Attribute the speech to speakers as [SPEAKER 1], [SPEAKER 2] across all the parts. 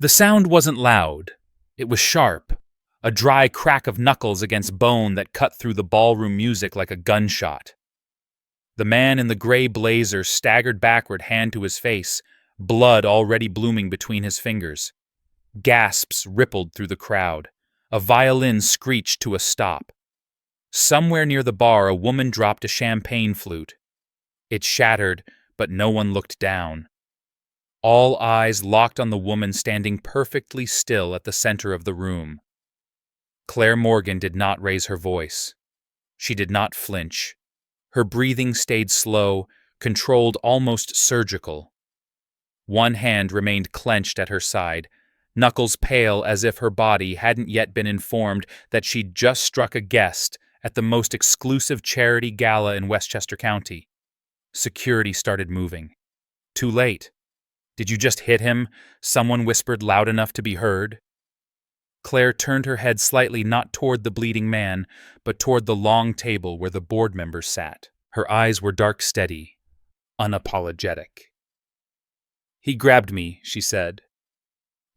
[SPEAKER 1] The sound wasn't loud. It was sharp, a dry crack of knuckles against bone that cut through the ballroom music like a gunshot. The man in the gray blazer staggered backward, hand to his face, blood already blooming between his fingers. Gasps rippled through the crowd. A violin screeched to a stop. Somewhere near the bar, a woman dropped a champagne flute. It shattered, but no one looked down. All eyes locked on the woman standing perfectly still at the center of the room. Claire Morgan did not raise her voice. She did not flinch. Her breathing stayed slow, controlled, almost surgical. One hand remained clenched at her side, knuckles pale as if her body hadn't yet been informed that she'd just struck a guest at the most exclusive charity gala in Westchester County. Security started moving. Too late. Did you just hit him? Someone whispered loud enough to be heard. Claire turned her head slightly, not toward the bleeding man, but toward the long table where the board members sat. Her eyes were dark, steady, unapologetic. "He grabbed me," she said.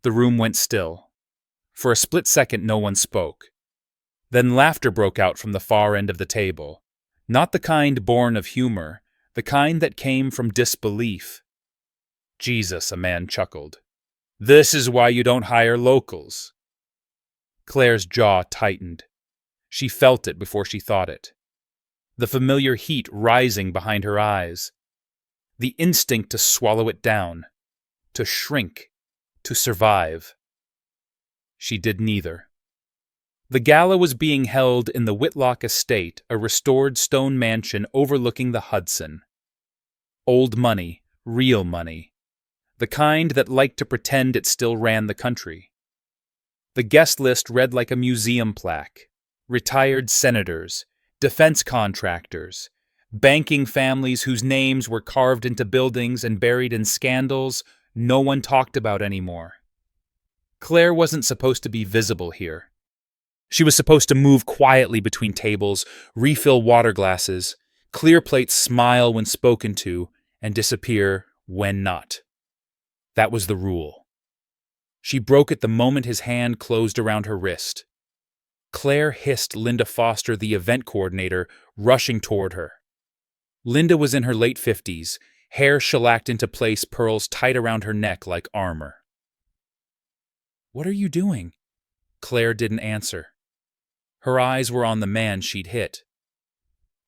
[SPEAKER 1] The room went still. For a split second, no one spoke. Then laughter broke out from the far end of the table. Not the kind born of humor, the kind that came from disbelief. "Jesus," a man chuckled. "This is why you don't hire locals." Claire's jaw tightened. She felt it before she thought it. The familiar heat rising behind her eyes. The instinct to swallow it down. To shrink. To survive. She did neither. The gala was being held in the Whitlock estate, a restored stone mansion overlooking the Hudson. Old money, real money. The kind that liked to pretend it still ran the country. The guest list read like a museum plaque. Retired senators, defense contractors, banking families whose names were carved into buildings and buried in scandals no one talked about anymore. Claire wasn't supposed to be visible here. She was supposed to move quietly between tables, refill water glasses, clear plates, smile when spoken to, and disappear when not. That was the rule. She broke it the moment his hand closed around her wrist. Claire hissed Linda Foster, the event coordinator, rushing toward her. Linda was in her late 50s, hair shellacked into place, pearls tight around her neck like armor. "What are you doing?" Claire didn't answer. Her eyes were on the man she'd hit.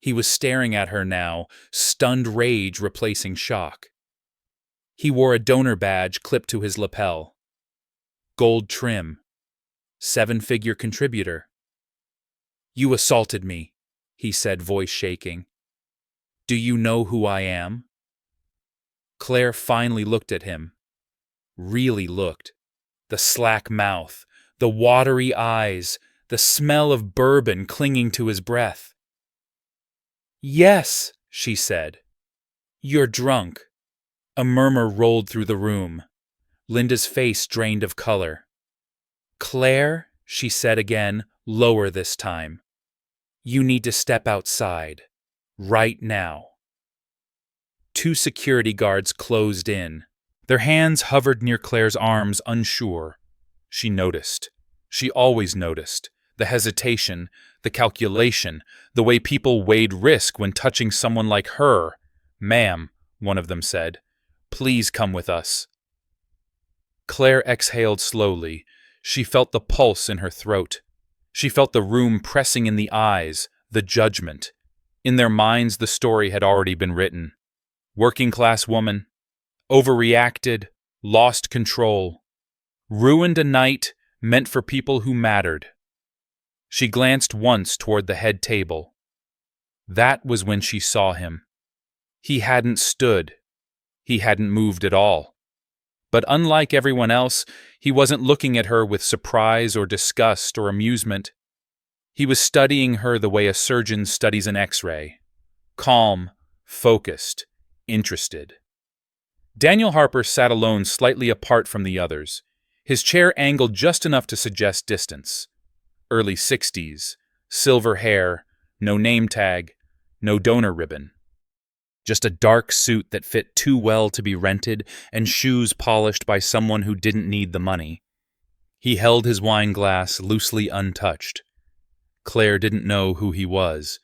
[SPEAKER 1] He was staring at her now, stunned rage replacing shock. He wore a donor badge clipped to his lapel. Gold trim. 7-figure contributor. "You assaulted me," he said, voice shaking. "Do you know who I am?" Claire finally looked at him. Really looked. The slack mouth, the watery eyes, the smell of bourbon clinging to his breath. "Yes," she said. "You're drunk." A murmur rolled through the room. Linda's face drained of color. "Claire," she said again, lower this time. "You need to step outside. Right now." 2 security guards closed in. Their hands hovered near Claire's arms, unsure. She noticed. She always noticed. The hesitation, the calculation, the way people weighed risk when touching someone like her. "Ma'am," one of them said, "please come with us." Claire exhaled slowly. She felt the pulse in her throat. She felt the room pressing in the eyes, the judgment. In their minds, the story had already been written. Working-class woman. Overreacted. Lost control. Ruined a night meant for people who mattered. She glanced once toward the head table. That was when she saw him. He hadn't stood. He hadn't moved at all. But unlike everyone else, he wasn't looking at her with surprise or disgust or amusement. He was studying her the way a surgeon studies an X-ray. Calm, focused, interested. Daniel Harper sat alone, slightly apart from the others, his chair angled just enough to suggest distance. Early 60s, silver hair, no name tag, no donor ribbon. Just a dark suit that fit too well to be rented and shoes polished by someone who didn't need the money. He held his wine glass loosely untouched. Claire didn't know who he was,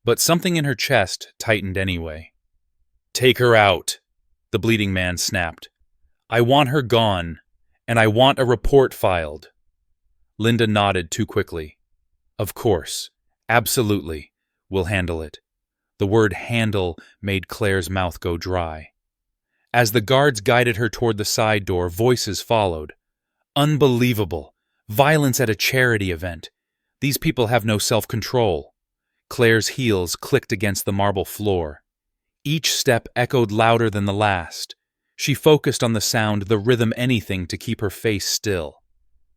[SPEAKER 1] but something in her chest tightened anyway. "Take her out," the bleeding man snapped. "I want her gone, and I want a report filed." Linda nodded too quickly. "Of course. Absolutely. We'll handle it." The word handle made Claire's mouth go dry. As the guards guided her toward the side door, voices followed. "Unbelievable. Violence at a charity event. These people have no self-control." Claire's heels clicked against the marble floor. Each step echoed louder than the last. She focused on the sound, the rhythm, anything to keep her face still.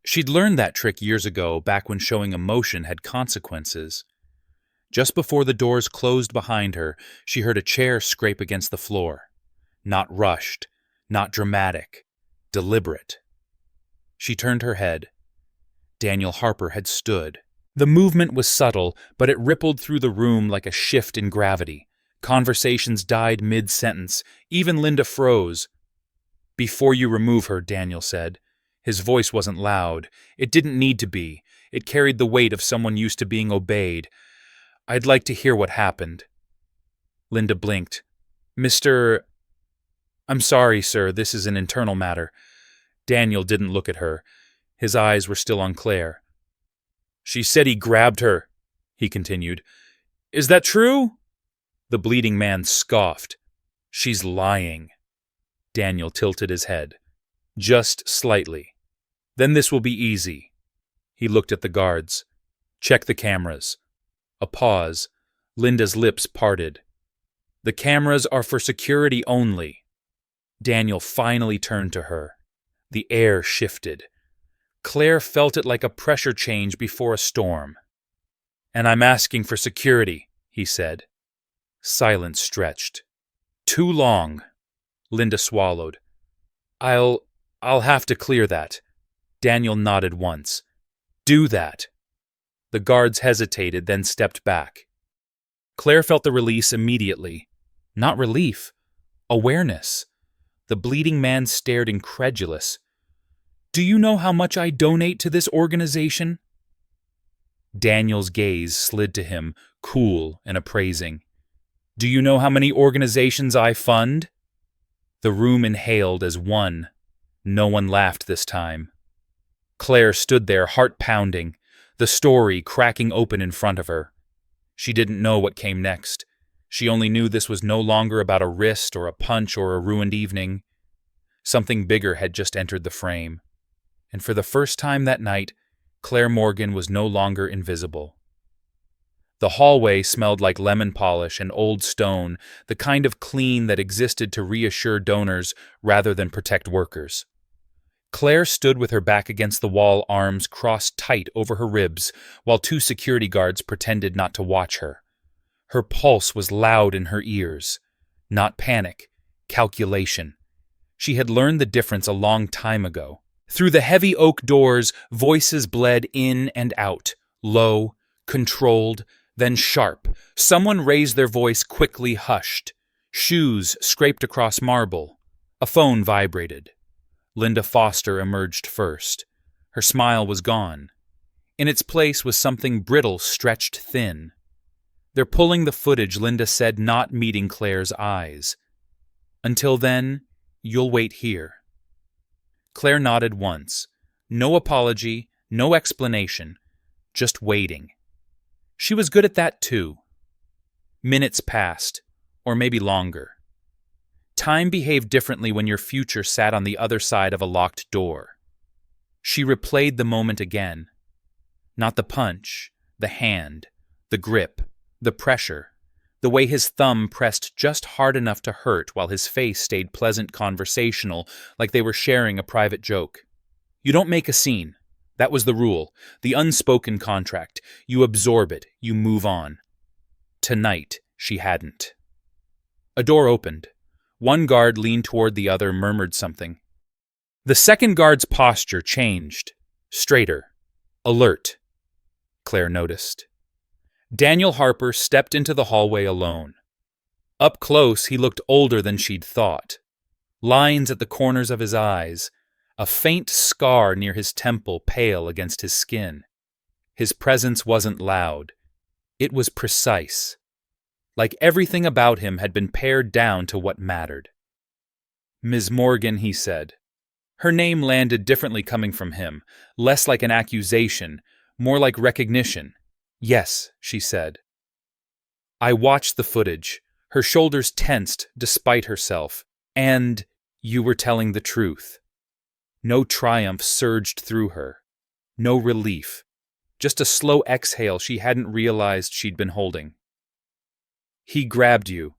[SPEAKER 1] She'd learned that trick years ago, back when showing emotion had consequences. Just before the doors closed behind her, she heard a chair scrape against the floor. Not rushed, not dramatic, deliberate. She turned her head. Daniel Harper had stood. The movement was subtle, but it rippled through the room like a shift in gravity. Conversations died mid-sentence. Even Linda froze. "Before you remove her," Daniel said. His voice wasn't loud. It didn't need to be. It carried the weight of someone used to being obeyed. "I'd like to hear what happened." Linda blinked. I'm sorry, sir, this is an internal matter." Daniel didn't look at her. His eyes were still on Claire. "She said he grabbed her," he continued. "Is that true?" The bleeding man scoffed. "She's lying." Daniel tilted his head. "Just slightly. Then this will be easy." He looked at the guards. "Check the cameras." A pause. Linda's lips parted. "The cameras are for security only." Daniel finally turned to her. The air shifted. Claire felt it like a pressure change before a storm. "And I'm asking for security," he said. Silence stretched. "Too long." Linda swallowed. I'll have to clear that." Daniel nodded once. "Do that." The guards hesitated, then stepped back. Claire felt the release immediately. Not relief. Awareness. The bleeding man stared incredulous. "Do you know how much I donate to this organization?" Daniel's gaze slid to him, cool and appraising. "Do you know how many organizations I fund?" The room inhaled as one. No one laughed this time. Claire stood there, heart pounding, the story cracking open in front of her. She didn't know what came next. She only knew this was no longer about a wrist or a punch or a ruined evening. Something bigger had just entered the frame. And for the first time that night, Claire Morgan was no longer invisible. The hallway smelled like lemon polish and old stone, the kind of clean that existed to reassure donors rather than protect workers. Claire stood with her back against the wall, arms crossed tight over her ribs, while two security guards pretended not to watch her. Her pulse was loud in her ears. Not panic, calculation. She had learned the difference a long time ago. Through the heavy oak doors, voices bled in and out, low, controlled, then sharp. Someone raised their voice, quickly hushed. Shoes scraped across marble. A phone vibrated. Linda Foster emerged first. Her smile was gone. In its place was something brittle, stretched thin. "They're pulling the footage," Linda said, not meeting Claire's eyes. "Until then, you'll wait here." Claire nodded once. No apology, no explanation, just waiting. She was good at that too. Minutes passed, or maybe longer. Time behaved differently when your future sat on the other side of a locked door. She replayed the moment again. Not the punch, the hand, the grip, the pressure, the way his thumb pressed just hard enough to hurt while his face stayed pleasant, conversational, like they were sharing a private joke. You don't make a scene. That was the rule, the unspoken contract. You absorb it, you move on. Tonight, she hadn't. A door opened. One guard leaned toward the other, murmured something. The second guard's posture changed. Straighter. Alert. Claire noticed. Daniel Harper stepped into the hallway alone. Up close, he looked older than she'd thought. Lines at the corners of his eyes, a faint scar near his temple pale against his skin. His presence wasn't loud. It was precise. Like everything about him had been pared down to what mattered. "Ms. Morgan," he said. Her name landed differently coming from him, less like an accusation, more like recognition. "Yes," she said. I watched the footage. Her shoulders tensed despite herself. "And you were telling the truth." No triumph surged through her. No relief. Just a slow exhale she hadn't realized she'd been holding. "He grabbed you,"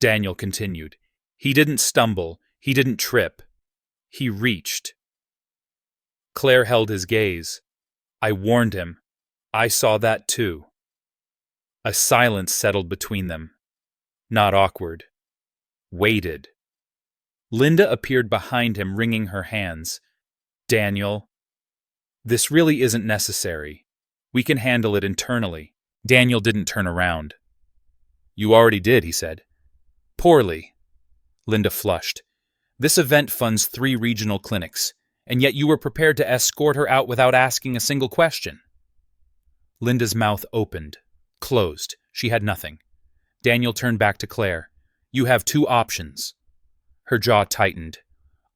[SPEAKER 1] Daniel continued. "He didn't stumble. He didn't trip. He reached." Claire held his gaze. "I warned him. I saw that too." A silence settled between them. Not awkward. Weighted. Linda appeared behind him, wringing her hands. "Daniel, this really isn't necessary. We can handle it internally." Daniel didn't turn around. "You already did," he said. "Poorly." Linda flushed. "This event funds 3 regional clinics, and yet you were prepared to escort her out without asking a single question." Linda's mouth opened, closed. She had nothing. Daniel turned back to Claire. "You have 2 options." Her jaw tightened.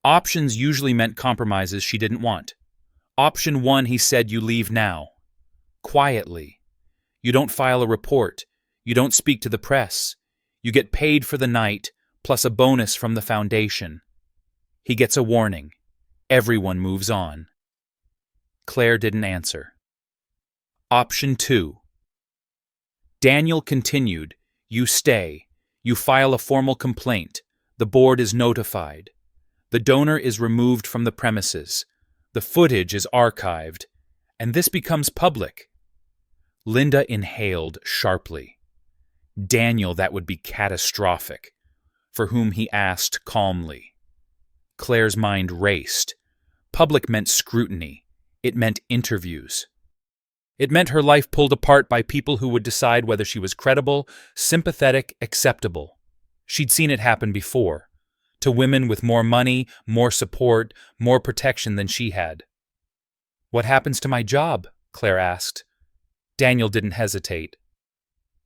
[SPEAKER 1] Options usually meant compromises she didn't want. Option 1, he said, you leave now. Quietly. You don't file a report. You don't speak to the press. You get paid for the night, plus a bonus from the foundation. He gets a warning. Everyone moves on. Claire didn't answer. Option 2. Daniel continued. You stay. You file a formal complaint. The board is notified. The donor is removed from the premises. The footage is archived. And this becomes public. Linda inhaled sharply. Daniel, that would be catastrophic. For whom he asked calmly. Claire's mind raced. Public meant scrutiny. It meant interviews. It meant her life pulled apart by people who would decide whether she was credible, sympathetic, acceptable. She'd seen it happen before. To women with more money, more support, more protection than she had. "What happens to my job?" Claire asked. Daniel didn't hesitate.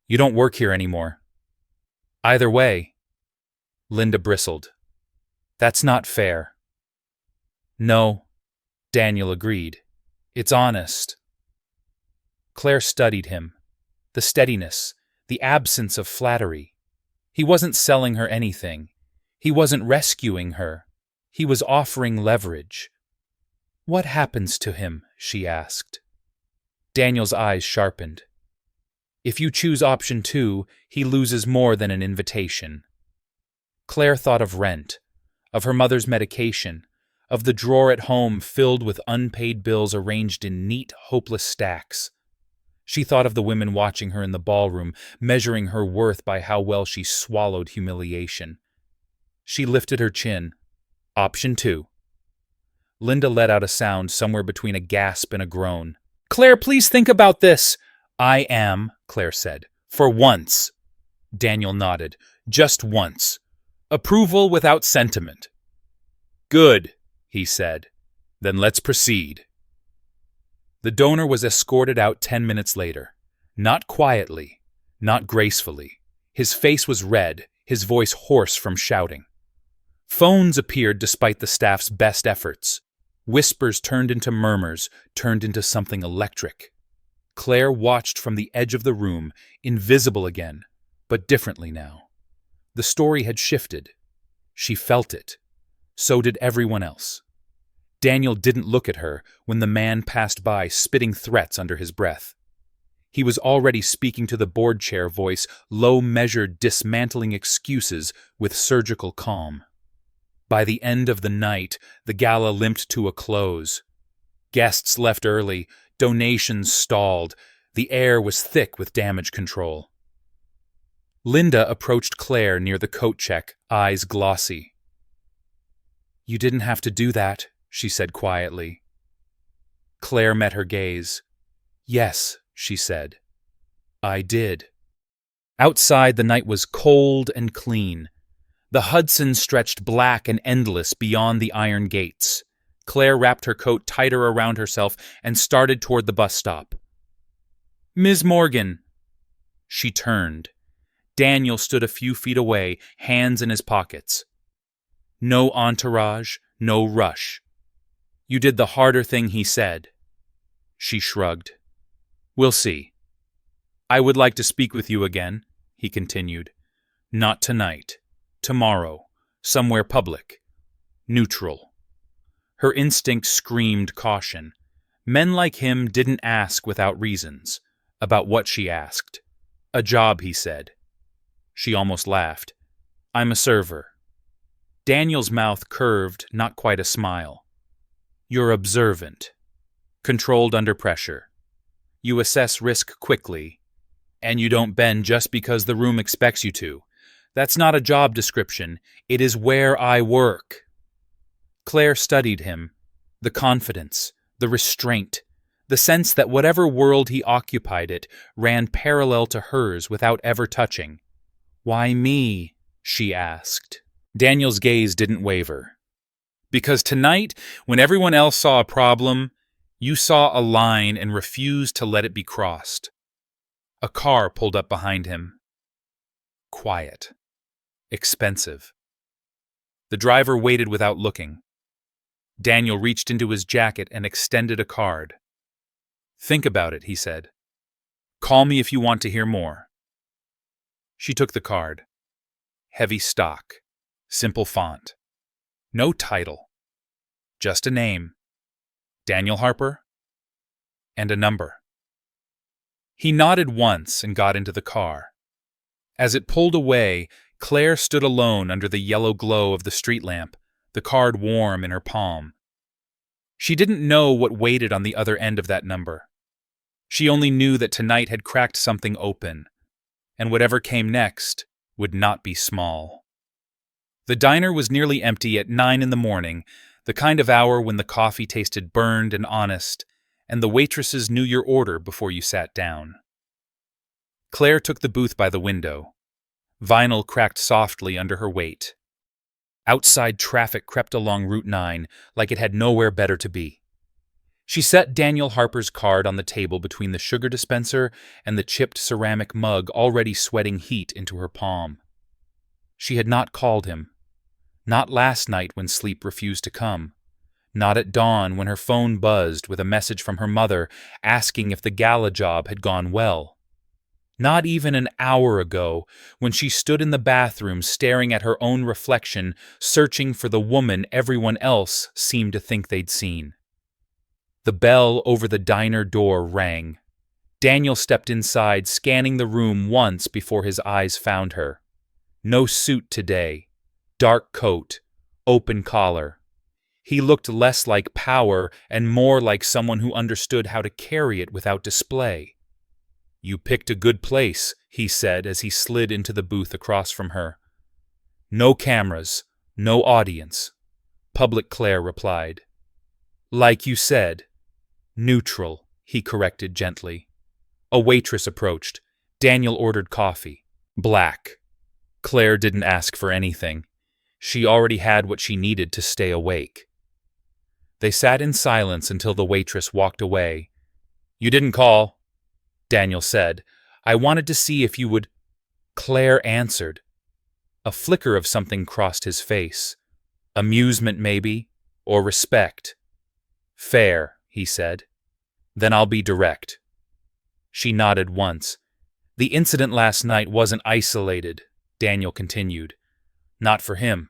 [SPEAKER 1] "You don't work here anymore." "Either way." Linda bristled. "That's not fair." "No," Daniel agreed. "It's honest." Claire studied him. The steadiness, the absence of flattery. He wasn't selling her anything. He wasn't rescuing her. He was offering leverage. "What happens to him?" she asked. Daniel's eyes sharpened. "If you choose option 2, he loses more than an invitation." Claire thought of rent, of her mother's medication, of the drawer at home filled with unpaid bills arranged in neat, hopeless stacks. She thought of the women watching her in the ballroom, measuring her worth by how well she swallowed humiliation. She lifted her chin. Option 2. Linda let out a sound somewhere between a gasp and a groan. "Claire, please think about this." "I am," Claire said. "For once." Daniel nodded. "Just once. Approval without sentiment." "Good," he said. "Then let's proceed." The donor was escorted out 10 minutes later. Not quietly, not gracefully. His face was red, his voice hoarse from shouting. Phones appeared despite the staff's best efforts. Whispers turned into murmurs, turned into something electric. Claire watched from the edge of the room, invisible again, but differently now. The story had shifted. She felt it. So did everyone else. Daniel didn't look at her when the man passed by, spitting threats under his breath. He was already speaking to the board chair voice, low measured, dismantling excuses with surgical calm. By the end of the night, the gala limped to a close. Guests left early, donations stalled, the air was thick with damage control. Linda approached Claire near the coat check, eyes glossy. "You didn't have to do that," she said quietly. Claire met her gaze. "Yes," she said. "I did." Outside, the night was cold and clean. The Hudson stretched black and endless beyond the iron gates. Claire wrapped her coat tighter around herself and started toward the bus stop. "Ms. Morgan." She turned. Daniel stood a few feet away, hands in his pockets. No entourage, no rush. "You did the harder thing," he said. She shrugged. "We'll see." "I would like to speak with you again," he continued. "Not tonight. Tomorrow. Somewhere public. Neutral." Her instinct screamed caution. Men like him didn't ask without reasons. About what she asked. "A job," he said. She almost laughed. "I'm a server." Daniel's mouth curved, not quite a smile. "You're observant. Controlled under pressure. You assess risk quickly. And you don't bend just because the room expects you to. That's not a job description. It is where I work." Claire studied him. The confidence, the restraint, the sense that whatever world he occupied it ran parallel to hers without ever touching. "Why me?" she asked. Daniel's gaze didn't waver. "Because tonight, when everyone else saw a problem, you saw a line and refused to let it be crossed." A car pulled up behind him. Quiet. Expensive. The driver waited without looking. Daniel reached into his jacket and extended a card. "Think about it," he said. "Call me if you want to hear more." She took the card. Heavy stock. Simple font. No title. Just a name. Daniel Harper. And a number. He nodded once and got into the car. As it pulled away, Claire stood alone under the yellow glow of the street lamp, the card warm in her palm. She didn't know what waited on the other end of that number. She only knew that tonight had cracked something open, and whatever came next would not be small. The diner was nearly empty at 9 in the morning, the kind of hour when the coffee tasted burned and honest, and the waitresses knew your order before you sat down. Claire took the booth by the window. Vinyl cracked softly under her weight. Outside traffic crept along Route 9 like it had nowhere better to be. She set Daniel Harper's card on the table between the sugar dispenser and the chipped ceramic mug already sweating heat into her palm. She had not called him. Not last night when sleep refused to come. Not at dawn when her phone buzzed with a message from her mother asking if the gala job had gone well. Not even an hour ago when she stood in the bathroom staring at her own reflection, searching for the woman everyone else seemed to think they'd seen. The bell over the diner door rang. Daniel stepped inside, scanning the room once before his eyes found her. No suit today. Dark coat. Open collar. He looked less like power and more like someone who understood how to carry it without display. "You picked a good place," he said as he slid into the booth across from her. "No cameras. No audience." Public Claire replied. "Like you said. Neutral," he corrected gently. A waitress approached. Daniel ordered coffee. Black. Claire didn't ask for anything. She already had what she needed to stay awake. They sat in silence until the waitress walked away. "You didn't call," Daniel said. "I wanted to see if you would—" Claire answered. A flicker of something crossed his face. Amusement, maybe, or respect. "Fair," he said. "Then I'll be direct." She nodded once. "The incident last night wasn't isolated," Daniel continued. "Not for him.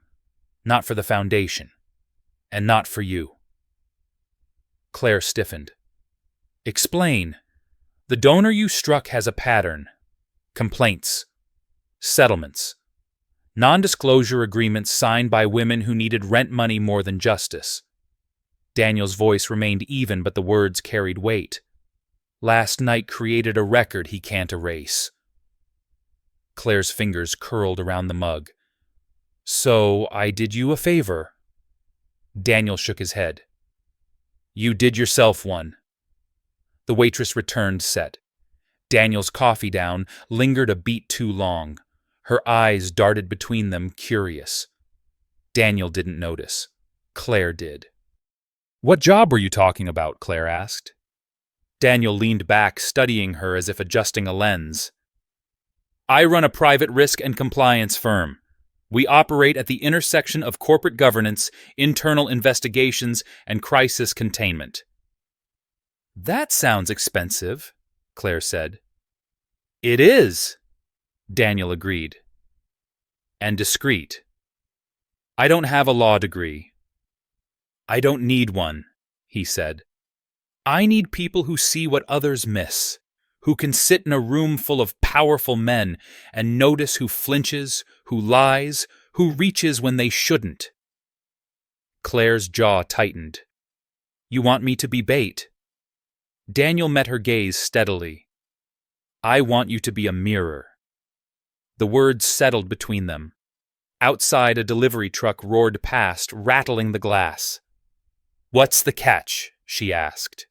[SPEAKER 1] Not for the Foundation. And not for you." Claire stiffened. "Explain. The donor you struck has a pattern. Complaints. Settlements. Non-disclosure agreements signed by women who needed rent money more than justice." Daniel's voice remained even, but the words carried weight. "Last night created a record he can't erase." Claire's fingers curled around the mug. "So I did you a favor." Daniel shook his head. "You did yourself one." The waitress returned set. Daniel's coffee down lingered a beat too long. Her eyes darted between them, curious. Daniel didn't notice. Claire did. "What job were you talking about?" Claire asked. Daniel leaned back, studying her as if adjusting a lens. "I run a private risk and compliance firm. We operate at the intersection of corporate governance, internal investigations, and crisis containment." "That sounds expensive," Claire said. "It is," Daniel agreed. "And discreet. I don't have a law degree." "I don't need one," he said. "I need people who see what others miss, who can sit in a room full of powerful men and notice who flinches, who lies, who reaches when they shouldn't." Claire's jaw tightened. "You want me to be bait?" Daniel met her gaze steadily. "I want you to be a mirror." The words settled between them. Outside, a delivery truck roared past, rattling the glass. "What's the catch?" she asked.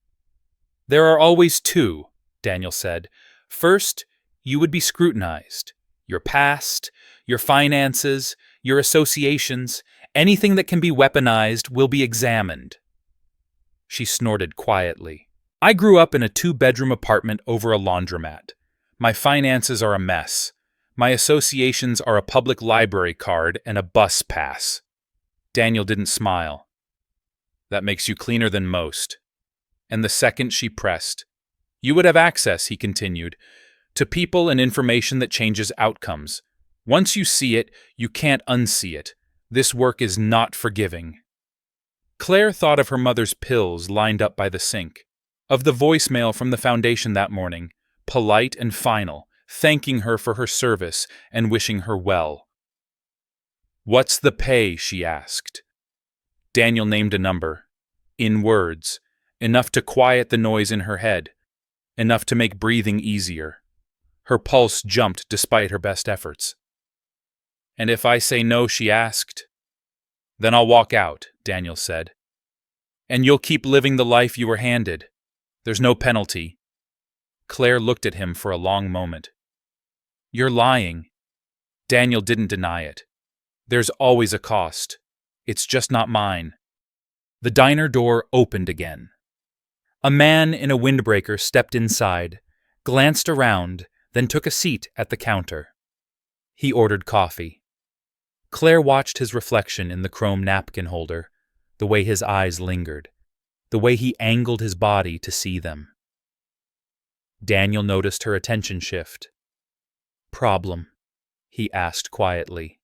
[SPEAKER 1] "There are always two," Daniel said. "First, you would be scrutinized. Your past, your finances, your associations, anything that can be weaponized will be examined." She snorted quietly. "I grew up in a 2-bedroom apartment over a laundromat. My finances are a mess. My associations are a public library card and a bus pass." Daniel didn't smile. "That makes you cleaner than most." And the second she pressed, "You would have access," he continued, "to people and information that changes outcomes. Once you see it, you can't unsee it. This work is not forgiving." Claire thought of her mother's pills lined up by the sink, of the voicemail from the foundation that morning, polite and final, thanking her for her service and wishing her well. "What's the pay?" she asked. Daniel named a number, in words, enough to quiet the noise in her head, enough to make breathing easier. Her pulse jumped despite her best efforts. "And if I say no," she asked. "Then I'll walk out," Daniel said. "And you'll keep living the life you were handed. There's no penalty." Claire looked at him for a long moment. "You're lying." Daniel didn't deny it. "There's always a cost. It's just not mine." The diner door opened again. A man in a windbreaker stepped inside, glanced around, then took a seat at the counter. He ordered coffee. Claire watched his reflection in the chrome napkin holder, the way his eyes lingered, the way he angled his body to see them. Daniel noticed her attention shift. "Problem?" he asked quietly.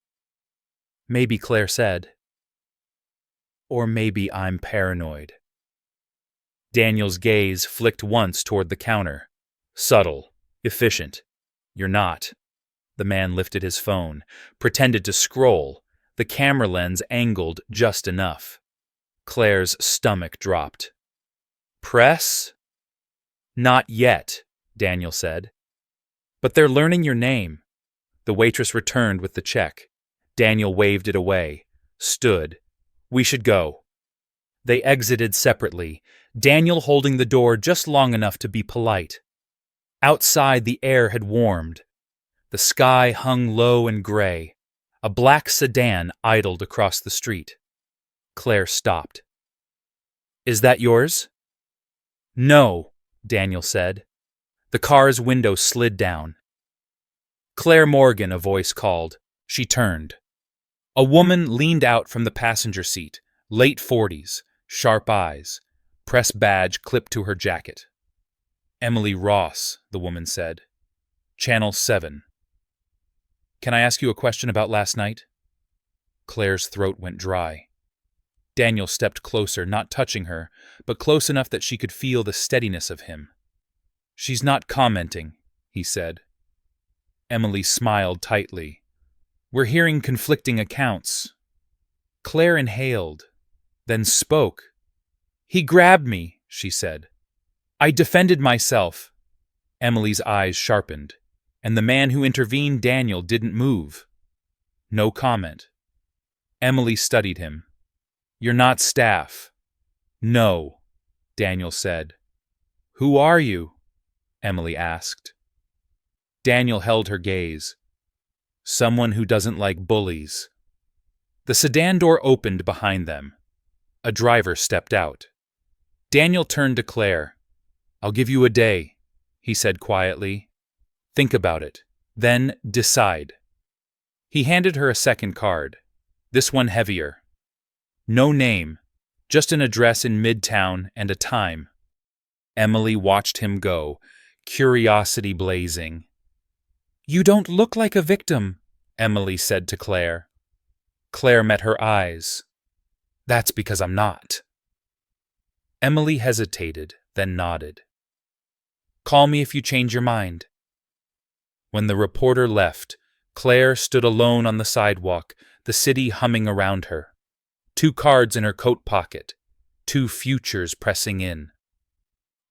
[SPEAKER 1] Maybe Claire said. "Or maybe I'm paranoid." Daniel's gaze flicked once toward the counter. Subtle, efficient. "You're not." The man lifted his phone, pretended to scroll, the camera lens angled just enough. Claire's stomach dropped. "Press?" "Not yet," Daniel said. "But they're learning your name." The waitress returned with the check. Daniel waved it away, stood. "We should go." They exited separately, Daniel holding the door just long enough to be polite. Outside, the air had warmed. The sky hung low and gray. A black sedan idled across the street. Claire stopped. "Is that yours?" "No," Daniel said. The car's window slid down. "Claire Morgan," a voice called. She turned. A woman leaned out from the passenger seat, late 40s, sharp eyes, press badge clipped to her jacket. "Emily Ross," the woman said. "Channel 7. Can I ask you a question about last night?" Claire's throat went dry. Daniel stepped closer, not touching her, but close enough that she could feel the steadiness of him. "She's not commenting," he said. Emily smiled tightly. "We're hearing conflicting accounts." Claire inhaled, then spoke. "He grabbed me," she said. "I defended myself." Emily's eyes sharpened, and the man who intervened, Daniel, didn't move. No comment. Emily studied him. "You're not staff." "No," Daniel said. "Who are you?" Emily asked. Daniel held her gaze. Someone who doesn't like bullies. The sedan door opened behind them. A driver stepped out. Daniel turned to Claire. "I'll give you a day," he said quietly. "Think about it. Then decide." He handed her a second card. This one heavier. No name, just an address in Midtown and a time. Emily watched him go, curiosity blazing. "You don't look like a victim," Emily said to Claire. Claire met her eyes. "That's because I'm not." Emily hesitated, then nodded. "Call me if you change your mind." When the reporter left, Claire stood alone on the sidewalk, the city humming around her. 2 cards in her coat pocket, 2 futures pressing in.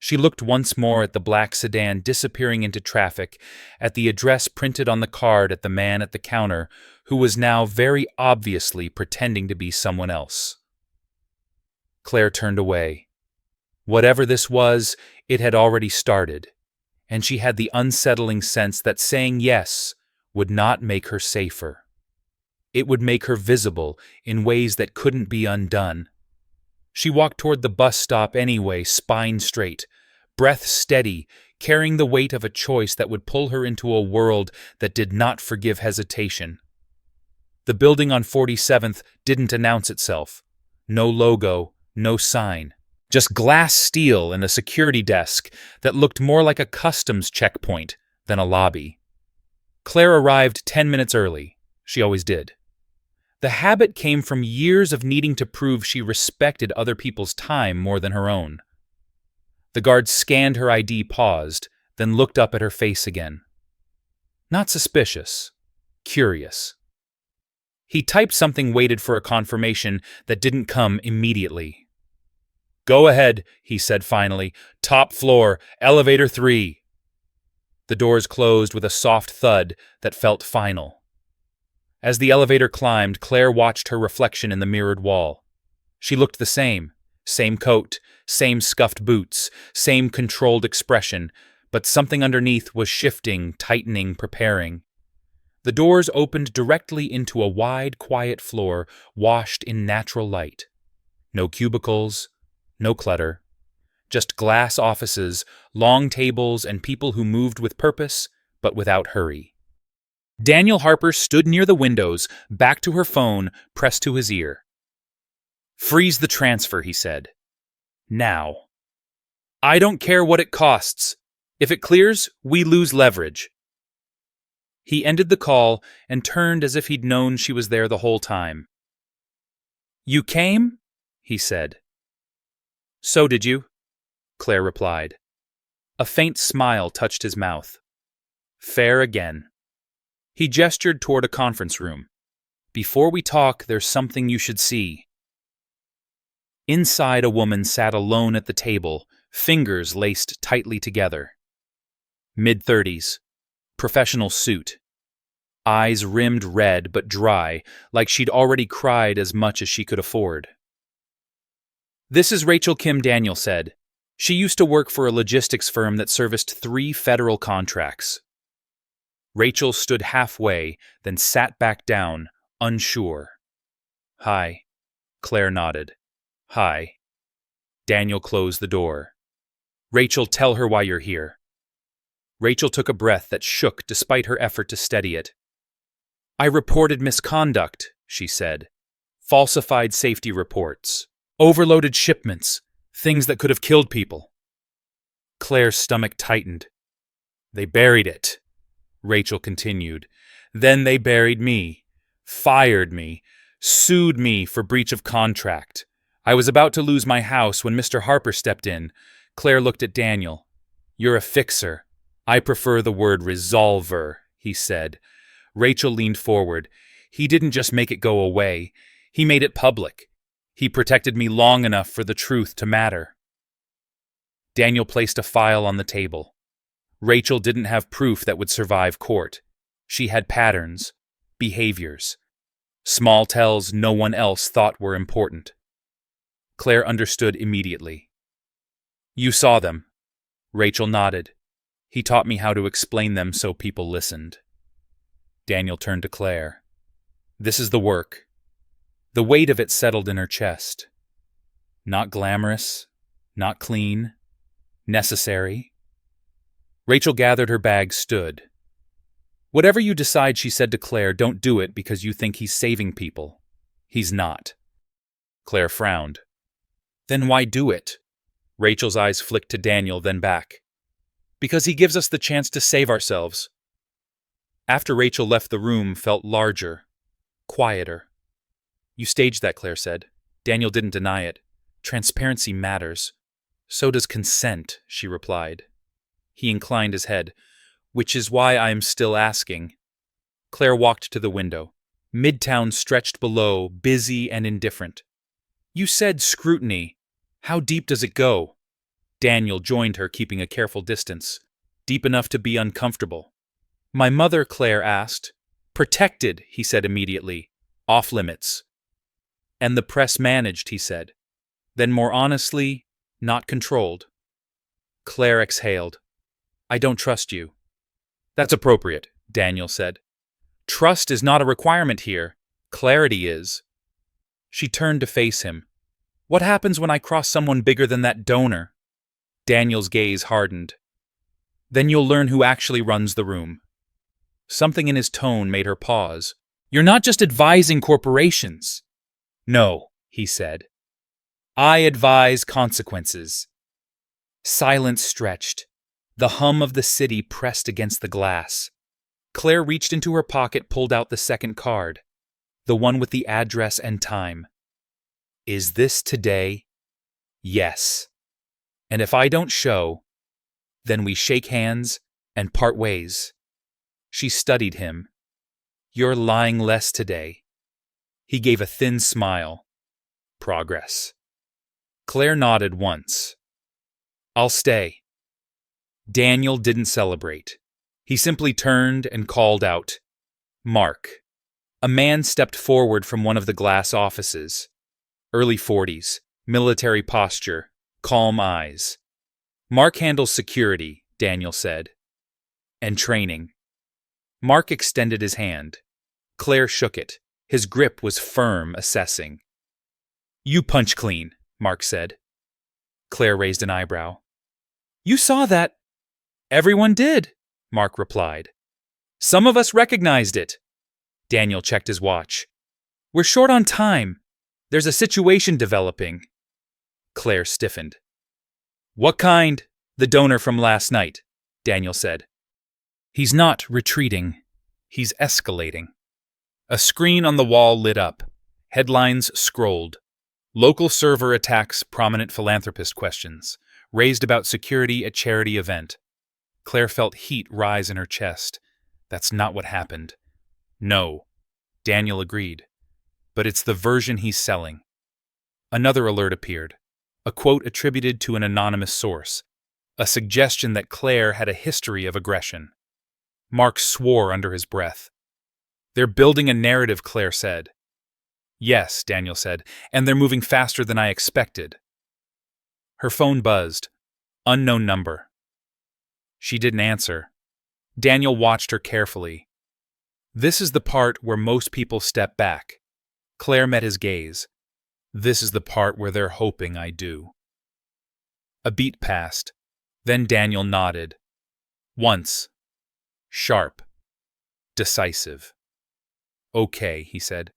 [SPEAKER 1] She looked once more at the black sedan disappearing into traffic, at the address printed on the card at the man at the counter, who was now very obviously pretending to be someone else. Claire turned away. Whatever this was, it had already started, and she had the unsettling sense that saying yes would not make her safer. It would make her visible in ways that couldn't be undone. She walked toward the bus stop anyway, spine straight, breath steady, carrying the weight of a choice that would pull her into a world that did not forgive hesitation. The building on 47th didn't announce itself. No logo, no sign. Just glass steel and a security desk that looked more like a customs checkpoint than a lobby. Claire arrived 10 minutes early. She always did. The habit came from years of needing to prove she respected other people's time more than her own. The guard scanned her ID, paused, then looked up at her face again. Not suspicious, curious. He typed something, waited for a confirmation that didn't come immediately. "Go ahead," he said finally. "Top floor, elevator 3. The doors closed with a soft thud that felt final. As the elevator climbed, Claire watched her reflection in the mirrored wall. She looked the same. Same coat, same scuffed boots, same controlled expression, but something underneath was shifting, tightening, preparing. The doors opened directly into a wide, quiet floor, washed in natural light. No cubicles, no clutter. Just glass offices, long tables, and people who moved with purpose, but without hurry. Daniel Harper stood near the windows, back to her phone, pressed to his ear. "Freeze the transfer," he said. "Now. I don't care what it costs. If it clears, we lose leverage." He ended the call and turned as if he'd known she was there the whole time. "You came?" he said. "So did you," Claire replied. A faint smile touched his mouth. "Fair again." He gestured toward a conference room. "Before we talk, there's something you should see." Inside, a woman sat alone at the table, fingers laced tightly together. Mid-30s, professional suit. Eyes rimmed red but dry, like she'd already cried as much as she could afford. "This is Rachel Kim," Daniel said. She used to work for a logistics firm that serviced 3 federal contracts. Rachel stood halfway, then sat back down, unsure. "Hi." Claire nodded. "Hi." Daniel closed the door. "Rachel, tell her why you're here." Rachel took a breath that shook despite her effort to steady it. "I reported misconduct," she said. "Falsified safety reports. Overloaded shipments. Things that could have killed people." Claire's stomach tightened. "They buried it," Rachel continued. "Then they buried me, fired me, sued me for breach of contract. I was about to lose my house when Mr. Harper stepped in." Claire looked at Daniel. "You're a fixer. I prefer the word resolver," he said. Rachel leaned forward. "He didn't just make it go away. He made it public. He protected me long enough for the truth to matter." Daniel placed a file on the table. Rachel didn't have proof that would survive court. She had patterns, behaviors, small tells no one else thought were important. Claire understood immediately. "You saw them." Rachel nodded. He taught me how to explain them so people listened. Daniel turned to Claire. This is the work. The weight of it settled in her chest. Not glamorous, not clean, necessary. Rachel gathered her bag, stood. Whatever you decide, she said to Claire, don't do it because you think he's saving people. He's not. Claire frowned. Then why do it? Rachel's eyes flicked to Daniel, then back. Because he gives us the chance to save ourselves. After Rachel left, the room felt larger, quieter. You staged that, Claire said. Daniel didn't deny it. Transparency matters. So does consent, she replied. He inclined his head. Which is why I am still asking. Claire walked to the window. Midtown stretched below, busy and indifferent. You said scrutiny. How deep does it go? Daniel joined her, keeping a careful distance. Deep enough to be uncomfortable. My mother, Claire asked. Protected, he said immediately. Off limits. And the press managed, he said. Then more honestly, not controlled. Claire exhaled. I don't trust you. That's appropriate, Daniel said. Trust is not a requirement here. Clarity is. She turned to face him. What happens when I cross someone bigger than that donor? Daniel's gaze hardened. Then you'll learn who actually runs the room. Something in his tone made her pause. You're not just advising corporations. No, he said. I advise consequences. Silence stretched. The hum of the city pressed against the glass. Claire reached into her pocket, pulled out the second card, the one with the address and time. Is this today? Yes. And if I don't show, then we shake hands and part ways. She studied him. You're lying less today. He gave a thin smile. Progress. Claire nodded once. I'll stay. Daniel didn't celebrate. He simply turned and called out, Mark. A man stepped forward from one of the glass offices. Early 40s, military posture, calm eyes. Mark handles security, Daniel said. And training. Mark extended his hand. Claire shook it. His grip was firm, assessing. You punch clean, Mark said. Claire raised an eyebrow. You saw that. Everyone did, Mark replied. Some of us recognized it. Daniel checked his watch. We're short on time. There's a situation developing. Claire stiffened. What kind? The donor from last night, Daniel said. He's not retreating. He's escalating. A screen on the wall lit up. Headlines scrolled. Local server attacks prominent philanthropist questions. Raised about security at charity event. Claire felt heat rise in her chest. That's not what happened. No. Daniel agreed. But it's the version he's selling. Another alert appeared. A quote attributed to an anonymous source. A suggestion that Claire had a history of aggression. Mark swore under his breath. They're building a narrative, Claire said. Yes, Daniel said, and they're moving faster than I expected. Her phone buzzed. Unknown number. She didn't answer. Daniel watched her carefully. This is the part where most people step back. Claire met his gaze. This is the part where they're hoping I do. A beat passed. Then Daniel nodded. Once. Sharp. Decisive. Okay, he said.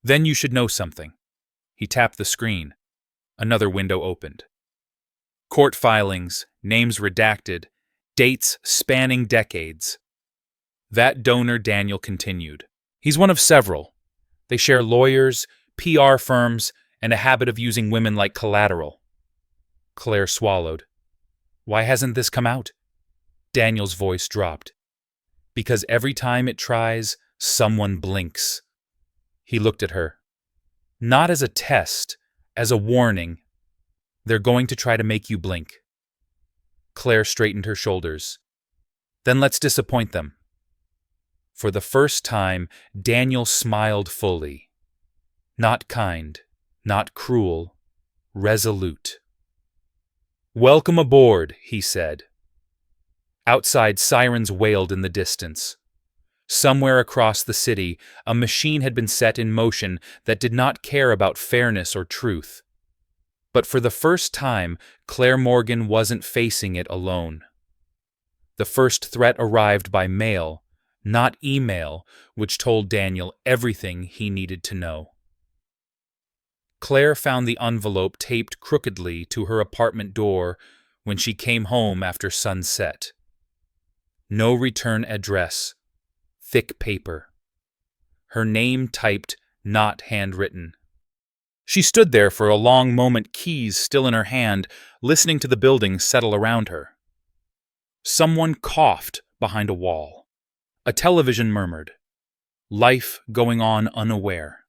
[SPEAKER 1] Then you should know something. He tapped the screen. Another window opened. Court filings, names redacted, dates spanning decades. That donor, Daniel continued. He's one of several. They share lawyers, PR firms, and a habit of using women like collateral. Claire swallowed. Why hasn't this come out? Daniel's voice dropped. Because every time it tries, someone blinks. He looked at her. Not as a test, as a warning. They're going to try to make you blink. Claire straightened her shoulders. Then let's disappoint them. For the first time, Daniel smiled fully. Not kind, not cruel, resolute. Welcome aboard, he said. Outside, sirens wailed in the distance. Somewhere across the city, a machine had been set in motion that did not care about fairness or truth. But for the first time, Claire Morgan wasn't facing it alone. The first threat arrived by mail, not email, which told Daniel everything he needed to know. Claire found the envelope taped crookedly to her apartment door when she came home after sunset. No return address. Thick paper. Her name typed, not handwritten. She stood there for a long moment, keys still in her hand, listening to the buildings settle around her. Someone coughed behind a wall. A television murmured. Life going on unaware.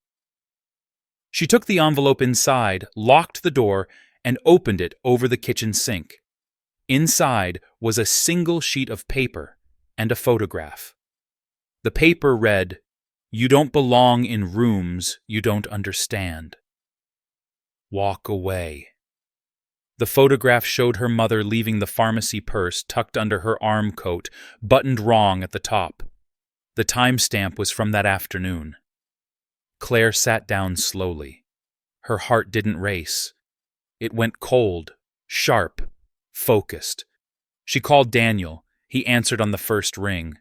[SPEAKER 1] She took the envelope inside, locked the door, and opened it over the kitchen sink. Inside was a single sheet of paper and a photograph. The paper read, "You don't belong in rooms you don't understand. Walk away." The photograph showed her mother leaving the pharmacy purse tucked under her arm coat, buttoned wrong at the top. The timestamp was from that afternoon. Claire sat down slowly. Her heart didn't race. It went cold, sharp, focused. She called Daniel. He answered on the first ring.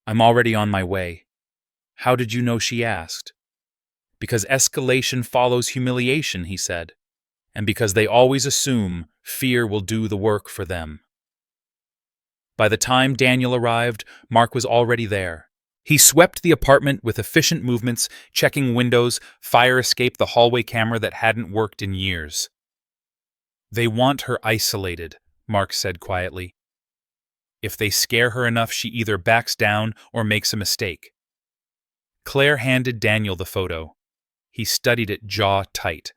[SPEAKER 1] "I'm already on my way." "How did you know?" she asked. "Because escalation follows humiliation," he said. "And because they always assume fear will do the work for them." By the time Daniel arrived, Mark was already there. He swept the apartment with efficient movements, checking windows, fire escape the hallway camera that hadn't worked in years. "They want her isolated," Mark said quietly. "If they scare her enough, she either backs down or makes a mistake." Claire handed Daniel the photo. He studied it jaw tight.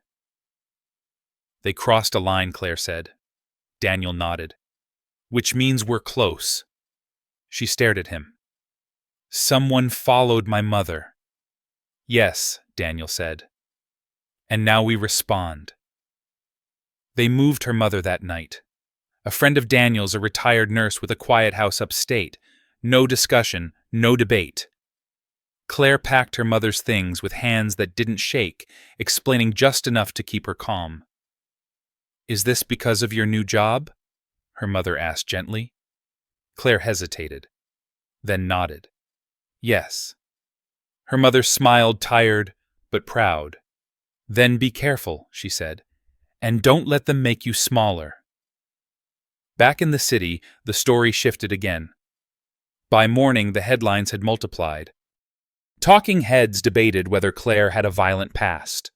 [SPEAKER 1] "They crossed a line," Claire said. Daniel nodded. "Which means we're close." She stared at him. "Someone followed my mother." "Yes," Daniel said. "And now we respond." They moved her mother that night. A friend of Daniel's, a retired nurse with a quiet house upstate. No discussion, no debate. Claire packed her mother's things with hands that didn't shake, explaining just enough to keep her calm. "Is this because of your new job?" her mother asked gently. Claire hesitated, then nodded. "Yes." Her mother smiled, tired but proud. "Then be careful," she said, "and don't let them make you smaller." Back in the city, the story shifted again. By morning, the headlines had multiplied. Talking heads debated whether Claire had a violent past.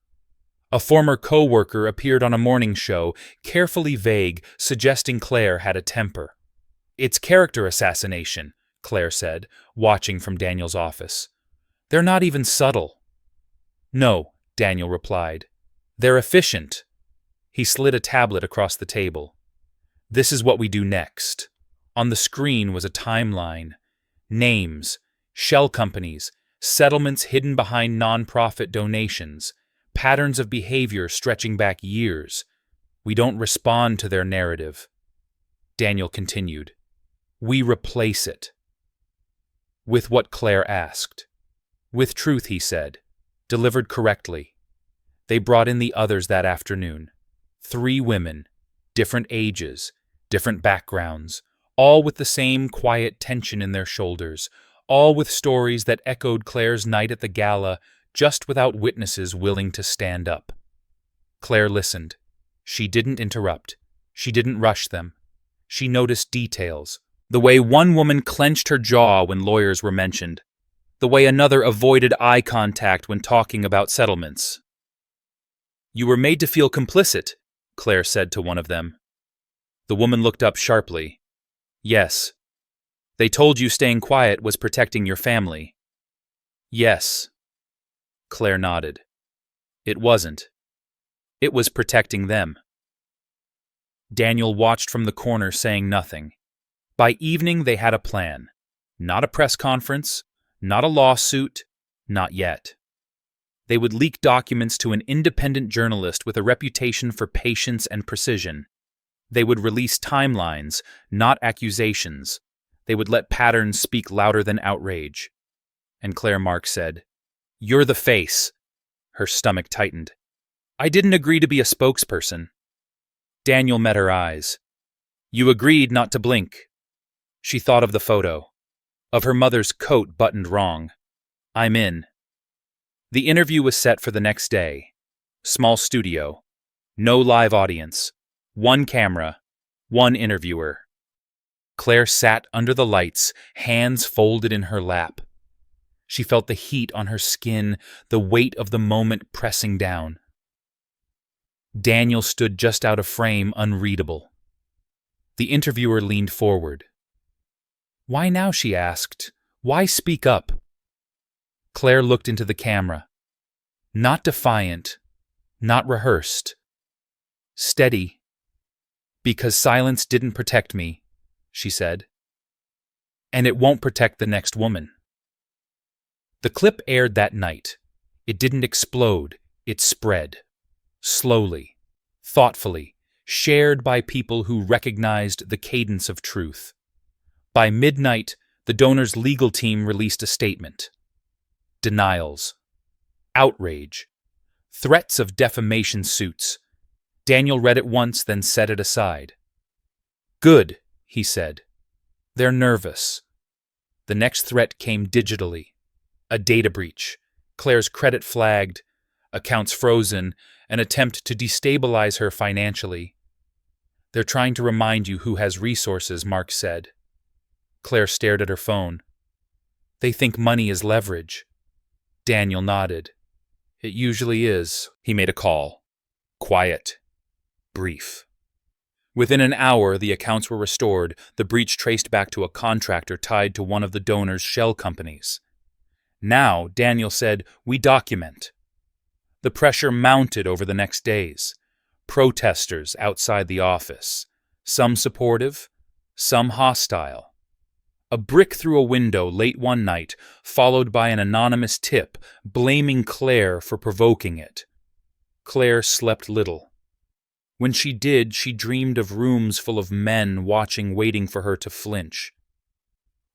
[SPEAKER 1] A former co-worker appeared on a morning show, carefully vague, suggesting Claire had a temper. "It's character assassination," Claire said, watching from Daniel's office. "They're not even subtle." "No," Daniel replied. "They're efficient." He slid a tablet across the table. "This is what we do next." On the screen was a timeline. Names, shell companies, settlements hidden behind non-profit donations, patterns of behavior stretching back years. "We don't respond to their narrative." Daniel continued. "We replace it." With what Claire asked. With truth, he said, delivered correctly. They brought in the others that afternoon. 3 women, different ages, different backgrounds, all with the same quiet tension in their shoulders, all with stories that echoed Claire's night at the gala, just without witnesses willing to stand up. Claire listened. She didn't interrupt. She didn't rush them. She noticed details. The way one woman clenched her jaw when lawyers were mentioned. The way another avoided eye contact when talking about settlements. "You were made to feel complicit," Claire said to one of them. The woman looked up sharply. "Yes." "They told you staying quiet was protecting your family." "Yes." Claire nodded. "It wasn't. It was protecting them." Daniel watched from the corner, saying nothing. By evening, they had a plan. Not a press conference, not a lawsuit, not yet. They would leak documents to an independent journalist with a reputation for patience and precision. They would release timelines, not accusations. They would let patterns speak louder than outrage. And Claire Marks said, "You're the face." Her stomach tightened. "I didn't agree to be a spokesperson." Daniel met her eyes. "You agreed not to blink." She thought of the photo, of her mother's coat buttoned wrong. "I'm in." The interview was set for the next day. Small studio. No live audience. One camera. One interviewer. Claire sat under the lights, hands folded in her lap. She felt the heat on her skin, the weight of the moment pressing down. Daniel stood just out of frame, unreadable. The interviewer leaned forward. "Why now?" she asked. "Why speak up?" Claire looked into the camera. Not defiant, not rehearsed. Steady. "Because silence didn't protect me," she said. "And it won't protect the next woman." The clip aired that night. It didn't explode, it spread. Slowly, thoughtfully, shared by people who recognized the cadence of truth. By midnight, the donor's legal team released a statement. Denials. Outrage. Threats of defamation suits. Daniel read it once, then set it aside. "Good," he said. "They're nervous." The next threat came digitally. A data breach. Claire's credit flagged. Accounts frozen. An attempt to destabilize her financially. "They're trying to remind you who has resources," Mark said. Claire stared at her phone. "They think money is leverage." Daniel nodded. "It usually is." He made a call. Quiet. Brief. Within an hour, the accounts were restored, the breach traced back to a contractor tied to one of the donor's shell companies. Now, Daniel said, "We document." The pressure mounted over the next days. Protesters outside the office. Some supportive, some hostile. A brick through a window late one night, followed by an anonymous tip blaming Claire for provoking it. Claire slept little. When she did, she dreamed of rooms full of men watching, waiting for her to flinch.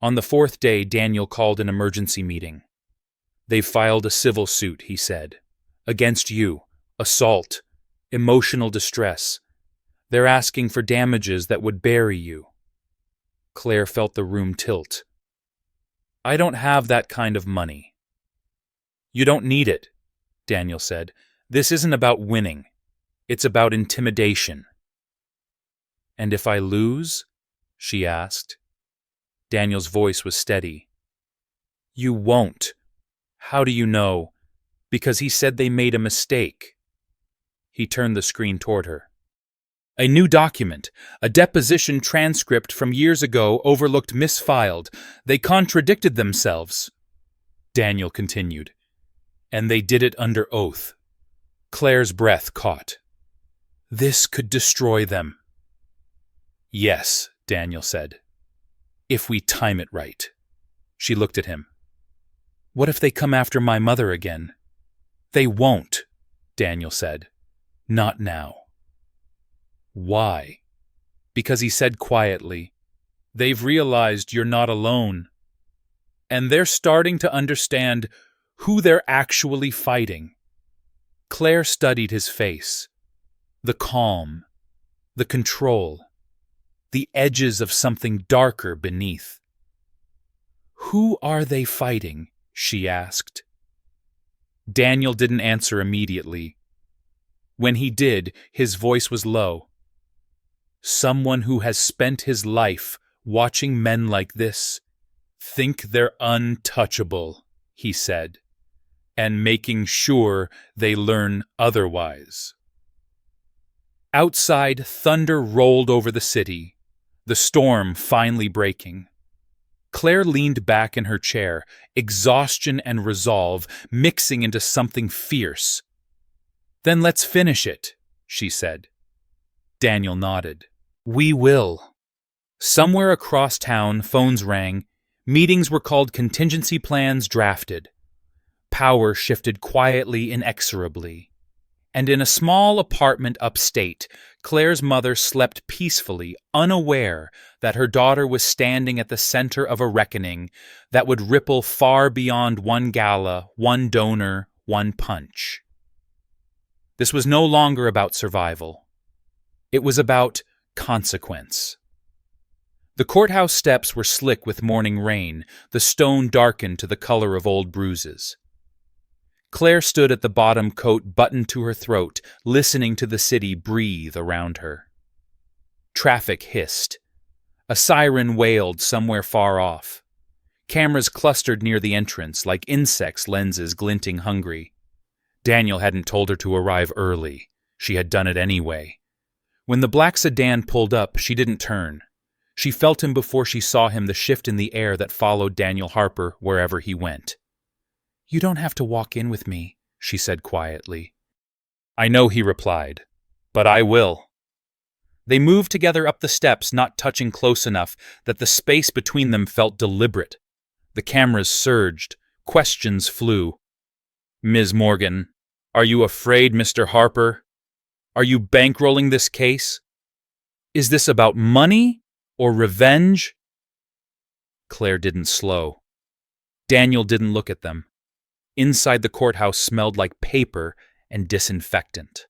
[SPEAKER 1] On the fourth day, Daniel called an emergency meeting. "They've filed a civil suit," he said. "Against you. Assault. Emotional distress. They're asking for damages that would bury you." Claire felt the room tilt. "I don't have that kind of money." "You don't need it," Daniel said. "This isn't about winning. It's about intimidation." "And if I lose?" she asked. Daniel's voice was steady. "You won't." "How do you know?" "Because he said they made a mistake." He turned the screen toward her. "A new document, a deposition transcript from years ago overlooked, misfiled. They contradicted themselves." Daniel continued. "And they did it under oath." Claire's breath caught. "This could destroy them." "Yes," Daniel said. "If we time it right." She looked at him. "What if they come after my mother again?" "They won't," Daniel said. "Not now." "Why?" Because he said quietly, "They've realized you're not alone. And they're starting to understand who they're actually fighting." Claire studied his face. The calm, the control, the edges of something darker beneath. "Who are they fighting?" she asked. Daniel didn't answer immediately. When he did, his voice was low. "Someone who has spent his life watching men like this think they're untouchable," he said, "and making sure they learn otherwise." Outside, thunder rolled over the city, the storm finally breaking. Claire leaned back in her chair, exhaustion and resolve mixing into something fierce. "Then let's finish it," she said. Daniel nodded. "We will." Somewhere across town, phones rang. Meetings were called, contingency plans drafted. Power shifted quietly, inexorably. And in a small apartment upstate, Claire's mother slept peacefully, unaware that her daughter was standing at the center of a reckoning that would ripple far beyond one gala, one donor, one punch. This was no longer about survival. It was about consequence. The courthouse steps were slick with morning rain, the stone darkened to the color of old bruises. Claire stood at the bottom, coat buttoned to her throat, listening to the city breathe around her. Traffic hissed. A siren wailed somewhere far off. Cameras clustered near the entrance, like insects' lenses glinting hungry. Daniel hadn't told her to arrive early. She had done it anyway. When the black sedan pulled up, she didn't turn. She felt him before she saw him, the shift in the air that followed Daniel Harper wherever he went. "You don't have to walk in with me," she said quietly. "I know," he replied, "but I will." They moved together up the steps, not touching close enough that the space between them felt deliberate. The cameras surged. Questions flew. "Ms. Morgan, are you afraid, Mr. Harper? Are you bankrolling this case? Is this about money or revenge?" Claire didn't slow. Daniel didn't look at them. Inside the courthouse smelled like paper and disinfectant.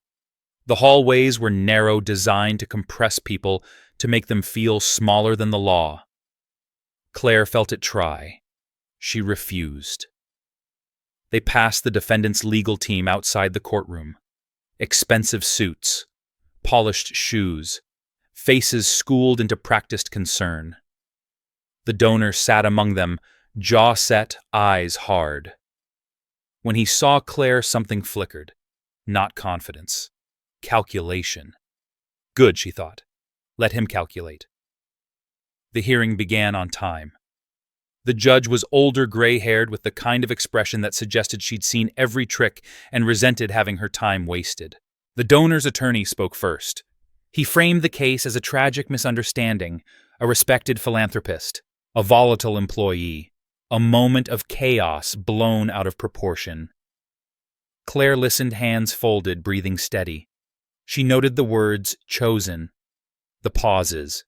[SPEAKER 1] The hallways were narrow, designed to compress people, to make them feel smaller than the law. Claire felt it try. She refused. They passed the defendant's legal team outside the courtroom. Expensive suits, polished shoes, faces schooled into practiced concern. The donor sat among them, jaw set, eyes hard. When he saw Claire, something flickered. Not confidence. Calculation. Good, she thought. Let him calculate. The hearing began on time. The judge was older, gray-haired, with the kind of expression that suggested she'd seen every trick and resented having her time wasted. The donor's attorney spoke first. He framed the case as a tragic misunderstanding, a respected philanthropist, a volatile employee, a moment of chaos blown out of proportion. Claire listened, hands folded, breathing steady. She noted the words chosen, the pauses,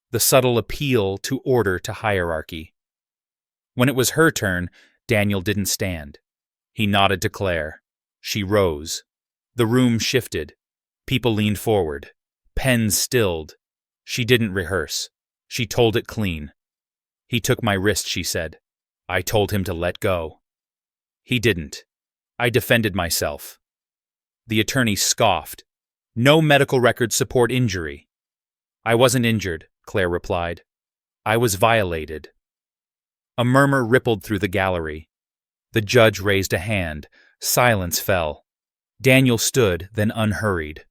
[SPEAKER 1] the subtle appeal to order, to hierarchy. When it was her turn, Daniel didn't stand. He nodded to Claire. She rose. The room shifted. People leaned forward. Pens stilled. She didn't rehearse. She told it clean. "He took my wrist," she said. "I told him to let go. He didn't. I defended myself." The attorney scoffed. "No medical records support injury." "I wasn't injured," Claire replied. "I was violated." A murmur rippled through the gallery. The judge raised a hand. Silence fell. Daniel stood, then unhurried.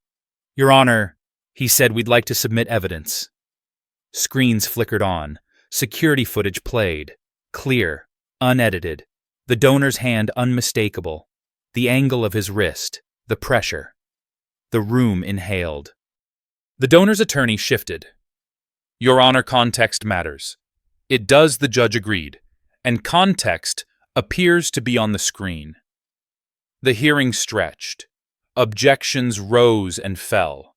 [SPEAKER 1] "Your Honor," he said, "we'd like to submit evidence." Screens flickered on. Security footage played. Clear. Unedited. The donor's hand unmistakable. The angle of his wrist. The pressure. The room inhaled. The donor's attorney shifted. "Your Honor, context matters." "It does," the judge agreed. "And context appears to be on the screen." The hearing stretched. Objections rose and fell.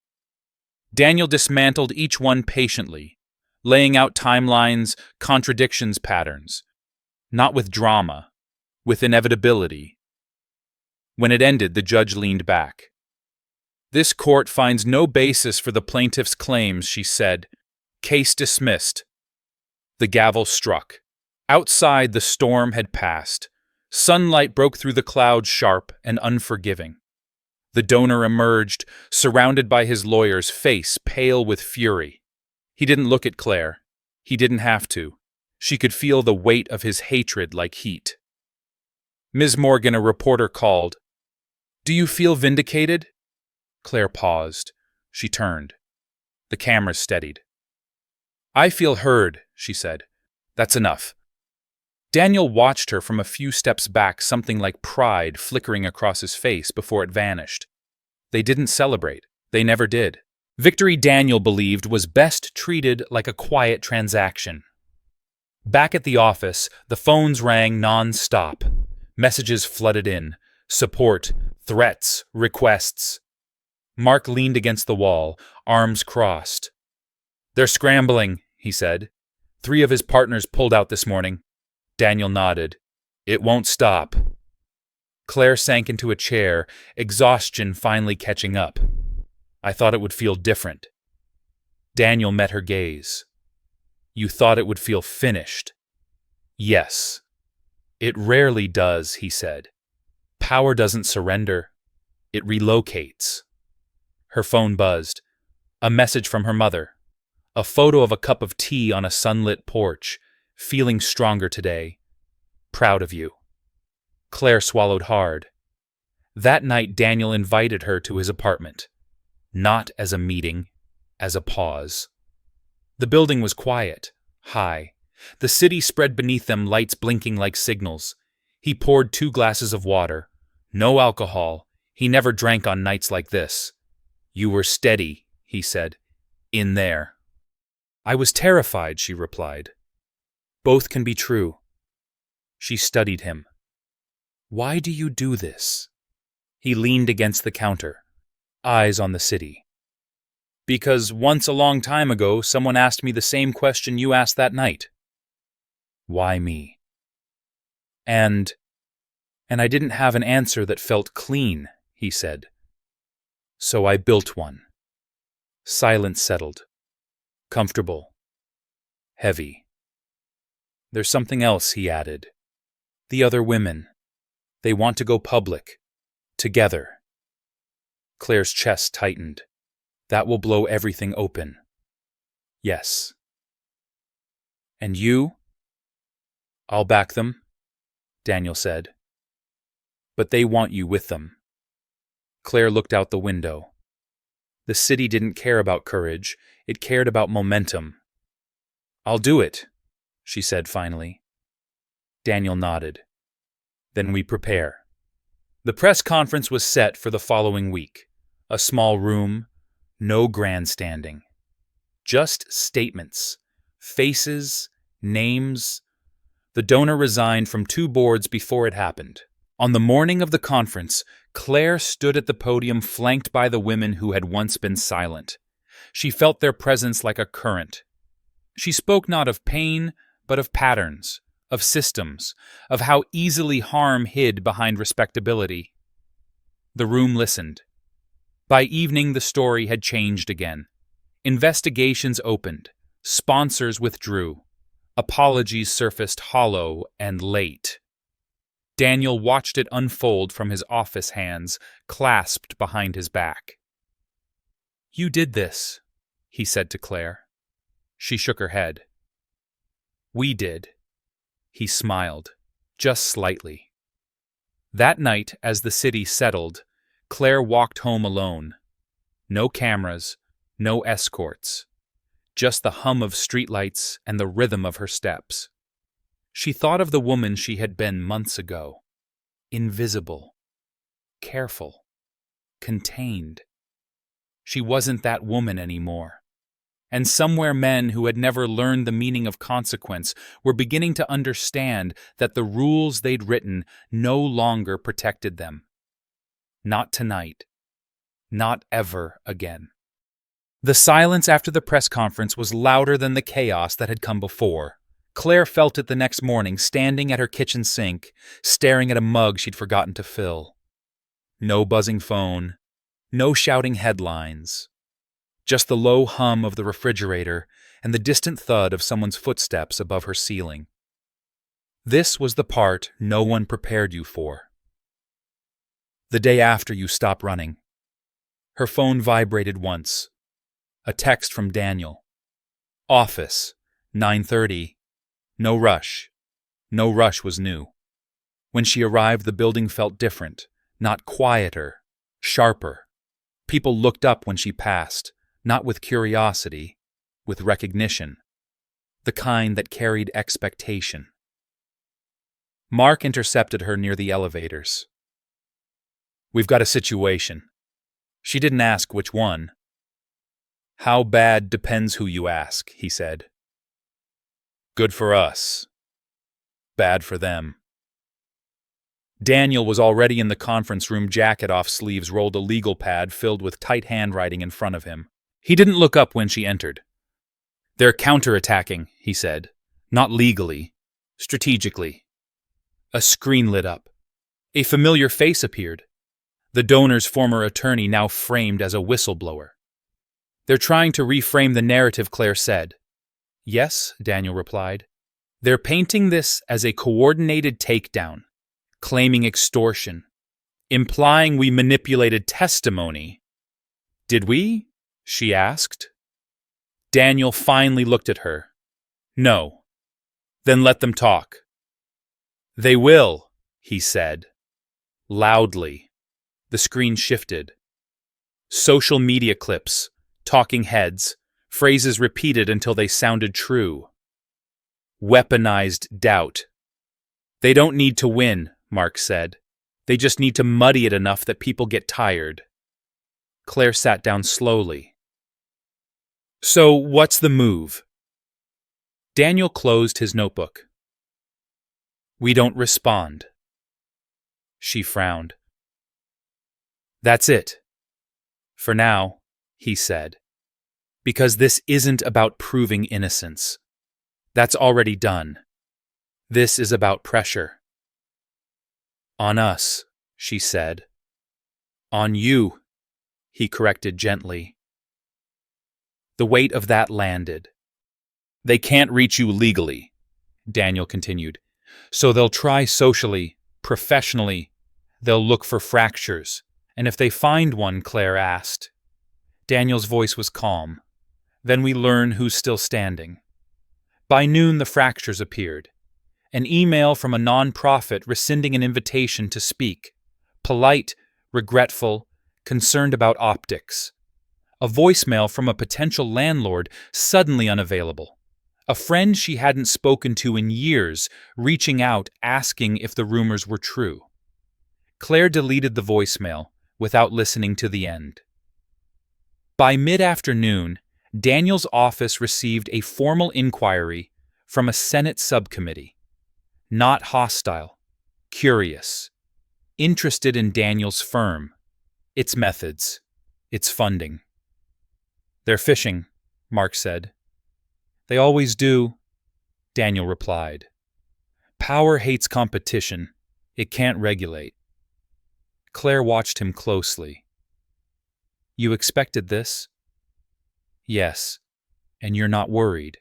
[SPEAKER 1] Daniel dismantled each one patiently, laying out timelines, contradictions, patterns. Not with drama, with inevitability. When it ended, the judge leaned back. "This court finds no basis for the plaintiff's claims," she said. "Case dismissed." The gavel struck. Outside, the storm had passed. Sunlight broke through the clouds, sharp and unforgiving. The donor emerged, surrounded by his lawyers, face pale with fury. He didn't look at Claire. He didn't have to. She could feel the weight of his hatred like heat. "Ms. Morgan," a reporter called. "Do you feel vindicated?" Claire paused. She turned. The cameras steadied. "I feel heard," she said. "That's enough." Daniel watched her from a few steps back, something like pride flickering across his face before it vanished. They didn't celebrate. They never did. Victory, Daniel believed, was best treated like a quiet transaction. Back at the office, the phones rang non-stop. Messages flooded in. Support, Threats, requests. Mark leaned against the wall, arms crossed. "They're scrambling," he said. "3 of his partners pulled out this morning." Daniel nodded. "It won't stop." Claire sank into a chair, exhaustion finally catching up. "I thought it would feel different." Daniel met her gaze. "You thought it would feel finished." "Yes." "It rarely does," he said. "Power doesn't surrender. It relocates." Her phone buzzed. A message from her mother. A photo of a cup of tea on a sunlit porch. "Feeling stronger today. Proud of you." Claire swallowed hard. That night Daniel invited her to his apartment. Not as a meeting, as a pause. The building was quiet, high. The city spread beneath them, lights blinking like signals. He poured 2 glasses of water. No alcohol. He never drank on nights like this. "You were steady," he said. "In there." "I was terrified," she replied. "Both can be true." She studied him. "Why do you do this?" He leaned against the counter, eyes on the city. "Because once a long time ago, someone asked me the same question you asked that night." "Why me?" And I didn't have an answer that felt clean," he said. "So I built one." Silence settled. Comfortable. Heavy. "There's something else," he added. "The other women. They want to go public. Together." Claire's chest tightened. "That will blow everything open." "Yes." "And you?" "I'll back them," Daniel said. "But they want you with them." Claire looked out the window. The city didn't care about courage. It cared about momentum. "I'll do it," she said finally. Daniel nodded. "Then we prepare." The press conference was set for the following week. A small room, no grandstanding. Just statements, faces, names. The donor resigned from 2 boards before it happened. On the morning of the conference, Claire stood at the podium flanked by the women who had once been silent. She felt their presence like a current. She spoke not of pain, but of patterns, of systems, of how easily harm hid behind respectability. The room listened. By evening, the story had changed again. Investigations opened. Sponsors withdrew. Apologies surfaced hollow and late. Daniel watched it unfold from his office hands, clasped behind his back. "You did this," he said to Claire. She shook her head. "We did." He smiled, just slightly. That night, as the city settled, Claire walked home alone. No cameras, no escorts. Just the hum of streetlights and the rhythm of her steps. She thought of the woman she had been months ago. Invisible. Careful. Contained. She wasn't that woman anymore. And somewhere men who had never learned the meaning of consequence were beginning to understand that the rules they'd written no longer protected them. Not tonight. Not ever again. The silence after the press conference was louder than the chaos that had come before. Claire felt it the next morning, standing at her kitchen sink, staring at a mug she'd forgotten to fill. No buzzing phone, no shouting headlines. Just the low hum of the refrigerator and the distant thud of someone's footsteps above her ceiling. This was the part no one prepared you for. The day after you stop running. Her phone vibrated once. A text from Daniel. "Office, 9:30. No rush." No rush was new. When she arrived, the building felt different, not quieter, sharper. People looked up when she passed, not with curiosity, with recognition, the kind that carried expectation. Mark intercepted her near the elevators. "We've got a situation." She didn't ask which one. "How bad depends who you ask," he said. "Good for us. Bad for them." Daniel was already in the conference room, jacket off sleeves rolled a legal pad filled with tight handwriting in front of him. He didn't look up when she entered. "They're counterattacking," he said. "Not legally. Strategically." A screen lit up. A familiar face appeared. The donor's former attorney, now framed as a whistleblower. "They're trying to reframe the narrative," Claire said. "Yes," Daniel replied. "They're painting this as a coordinated takedown, claiming extortion, implying we manipulated testimony." "Did we?" she asked. Daniel finally looked at her. "No." "Then let them talk." "They will," he said. Loudly. The screen shifted. Social media clips, talking heads, phrases repeated until they sounded true. Weaponized doubt. "They don't need to win," Mark said. "They just need to muddy it enough that people get tired." Claire sat down slowly. "So, what's the move?" Daniel closed his notebook. "We don't respond." She frowned. "That's it. For now," he said. "Because this isn't about proving innocence. That's already done. This is about pressure." "On us," she said. "On you," he corrected gently. The weight of that landed. "They can't reach you legally," Daniel continued. "So they'll try socially, professionally. They'll look for fractures. And if they find one," Claire asked. Daniel's voice was calm. "Then we learn who's still standing." By noon, the fractures appeared. An email from a non-profit rescinding an invitation to speak. Polite, regretful, concerned about optics. A voicemail from a potential landlord suddenly unavailable. A friend she hadn't spoken to in years reaching out asking if the rumors were true. Claire deleted the voicemail without listening to the end. By mid-afternoon, Daniel's office received a formal inquiry from a Senate subcommittee. Not hostile, curious, interested in Daniel's firm, its methods, its funding. "They're fishing," Mark said. "They always do," Daniel replied. "Power hates competition. It can't regulate." Claire watched him closely. "You expected this?" "Yes. And you're not worried?"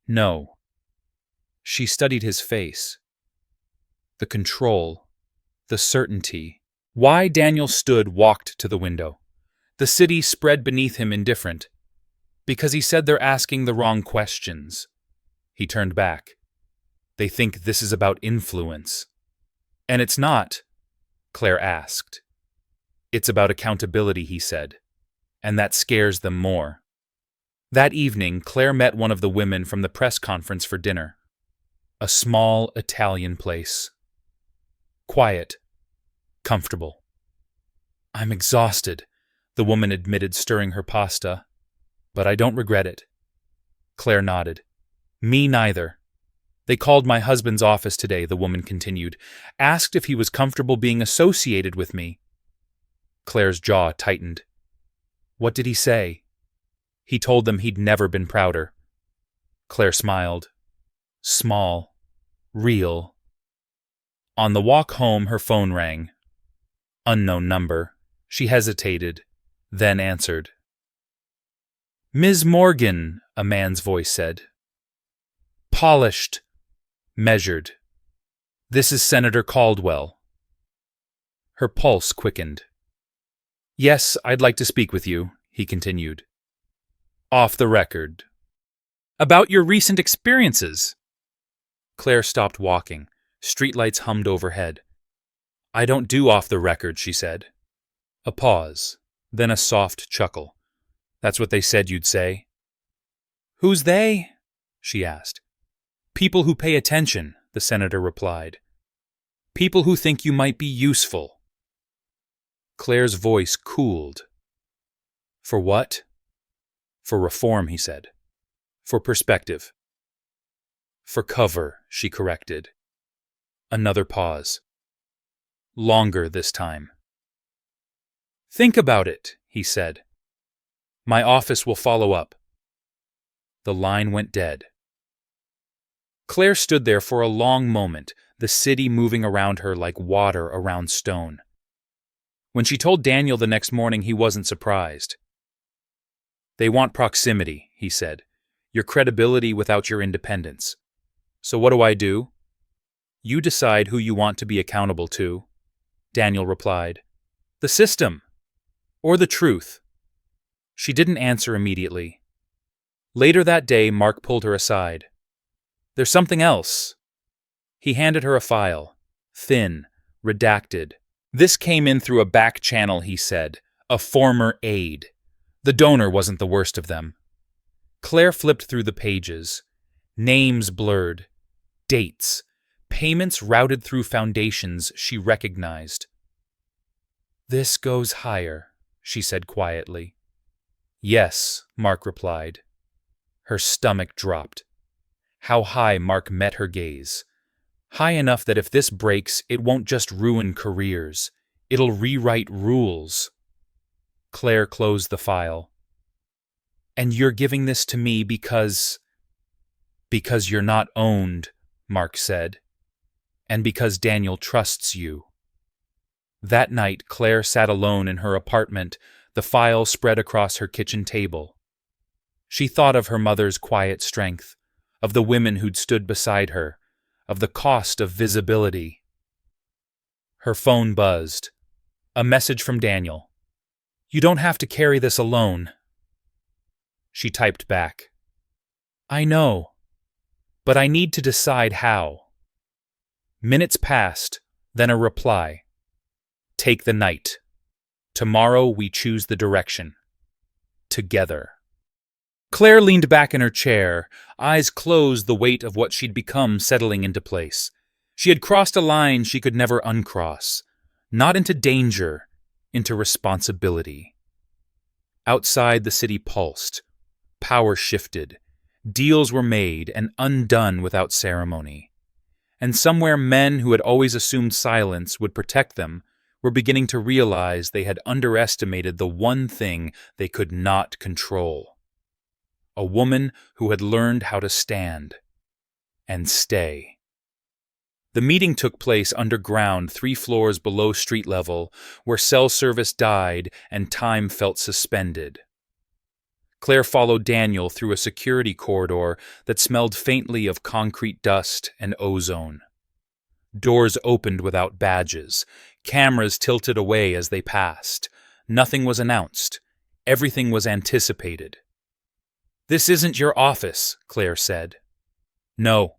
[SPEAKER 1] "No." She studied his face. The control, the certainty. Why Daniel stood walked to the window. The city spread beneath him indifferent. "Because he said they're asking the wrong questions." He turned back. "They think this is about influence." "And it's not," Claire asked. "It's about accountability," he said. "And that scares them more." That evening, Claire met one of the women from the press conference for dinner. A small Italian place. Quiet. Comfortable. "I'm exhausted," the woman admitted, stirring her pasta. "But I don't regret it." Claire nodded. "Me neither." "They called my husband's office today," the woman continued. "Asked if he was comfortable being associated with me." Claire's jaw tightened. "What did he say?" "He told them he'd never been prouder." Claire smiled. Small. Real. On the walk home, her phone rang. Unknown number. She hesitated, then answered. "Ms. Morgan," a man's voice said. Polished. Measured. "This is Senator Caldwell." Her pulse quickened. "Yes, I'd like to speak with you," he continued. "Off the record." "About your recent experiences." Claire stopped walking. Streetlights hummed overhead. "I don't do off the record," she said. A pause, then a soft chuckle. "That's what they said you'd say." "Who's they?" she asked. "People who pay attention," the senator replied. "People who think you might be useful." Claire's voice cooled. "For what?" "For reform," he said. "For perspective." "For cover," she corrected. Another pause. longer this time. "Think about it," he said. "My office will follow up." The line went dead. Claire stood there for a long moment, the city moving around her like water around stone. When she told Daniel the next morning, he wasn't surprised. "They want proximity," he said. "Your credibility without your independence. So what do I do?" "You decide who you want to be accountable to," Daniel replied. "The system. Or the truth." She didn't answer immediately. Later that day, Mark pulled her aside. "There's something else." He handed her a file. Thin, redacted. "This came in through a back channel," he said. "A former aide. The donor wasn't the worst of them." Claire flipped through the pages. Names blurred. Dates. Payments routed through foundations she recognized. "This goes higher," she said quietly. "Yes," Mark replied. Her stomach dropped. How high Mark met her gaze. High enough that if this breaks, it won't just ruin careers. It'll rewrite rules. Claire closed the file. "And you're giving this to me because you're not owned," Mark said. "And because Daniel trusts you." That night, Claire sat alone in her apartment, the file spread across her kitchen table. She thought of her mother's quiet strength, of the women who'd stood beside her, of the cost of visibility. Her phone buzzed. A message from Daniel. "You don't have to carry this alone." She typed back. "I know, but I need to decide how." Minutes passed, then a reply. "Take the night. Tomorrow we choose the direction. Together." Claire leaned back in her chair, eyes closed, the weight of what she'd become settling into place. She had crossed a line she could never uncross. Not into danger, into responsibility. Outside, the city pulsed. Power shifted. Deals were made and undone without ceremony. And somewhere men who had always assumed silence would protect them were beginning to realize they had underestimated the one thing they could not control. A woman who had learned how to stand and stay. The meeting took place underground, 3 floors below street level, where cell service died and time felt suspended. Claire followed Daniel through a security corridor that smelled faintly of concrete dust and ozone. Doors opened without badges. Cameras tilted away as they passed. Nothing was announced. Everything was anticipated. "This isn't your office," Claire said. "No,"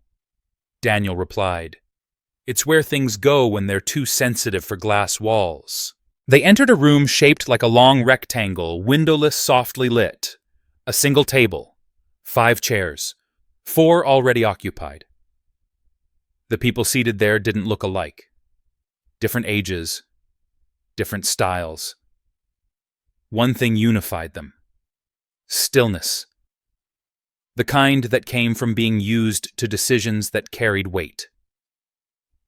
[SPEAKER 1] Daniel replied. "It's where things go when they're too sensitive for glass walls." They entered a room shaped like a long rectangle, windowless, softly lit. A single table. 5 chairs. 4 already occupied. The people seated there didn't look alike. Different ages. Different styles. One thing unified them. Stillness. The kind that came from being used to decisions that carried weight.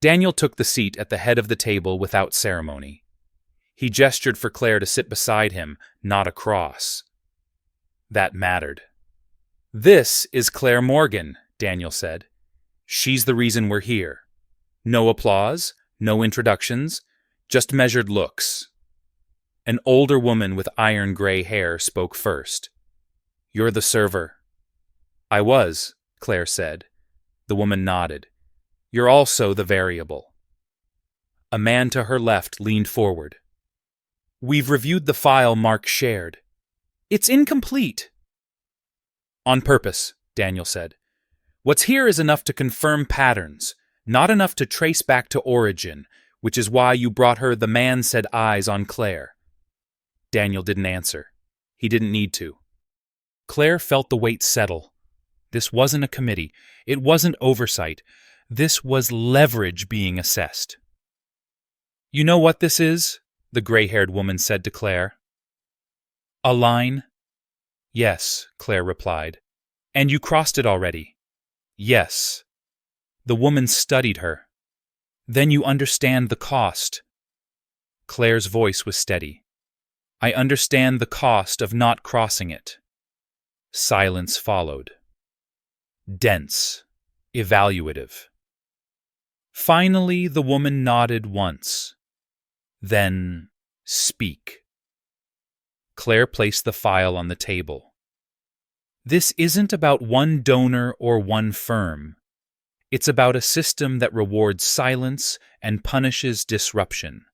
[SPEAKER 1] Daniel took the seat at the head of the table without ceremony. He gestured for Claire to sit beside him, not across. That mattered. "This is Claire Morgan," Daniel said. "She's the reason we're here. No applause, no introductions, just measured looks." An older woman with iron gray hair spoke first. "You're the server." "I was," Claire said. The woman nodded. "You're also the variable." A man to her left leaned forward. "We've reviewed the file Mark shared. It's incomplete." "On purpose," Daniel said. "What's here is enough to confirm patterns, not enough to trace back to origin, which is why you brought her the man said eyes on Claire." Daniel didn't answer. He didn't need to. Claire felt the weight settle. This wasn't a committee. It wasn't oversight. This was leverage being assessed. "You know what this is?" the gray-haired woman said to Claire. "A line?" "Yes," Claire replied. "And you crossed it already?" "Yes." The woman studied her. "Then you understand the cost. Claire's voice was steady. I understand the cost of not crossing it. Silence followed. Dense. Evaluative. Finally, the woman nodded once. Then, speak. Claire placed the file on the table. This isn't about one donor or one firm. It's about a system that rewards silence and punishes disruption.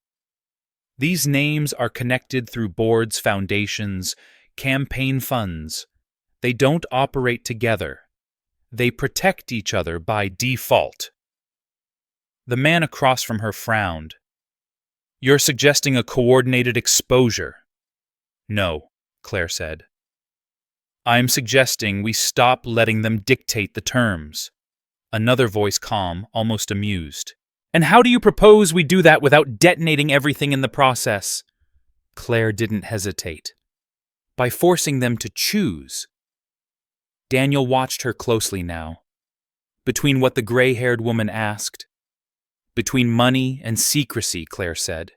[SPEAKER 1] These names are connected through boards, foundations, campaign funds. They don't operate together. They protect each other by default. The man across from her frowned. You're suggesting a coordinated exposure. No, Claire said. I'm suggesting we stop letting them dictate the terms. Another voice calm, almost amused. And how do you propose we do that without detonating everything in the process? Claire didn't hesitate. By forcing them to choose. Daniel watched her closely now. Between what the gray-haired woman asked. Between money and secrecy, Claire said.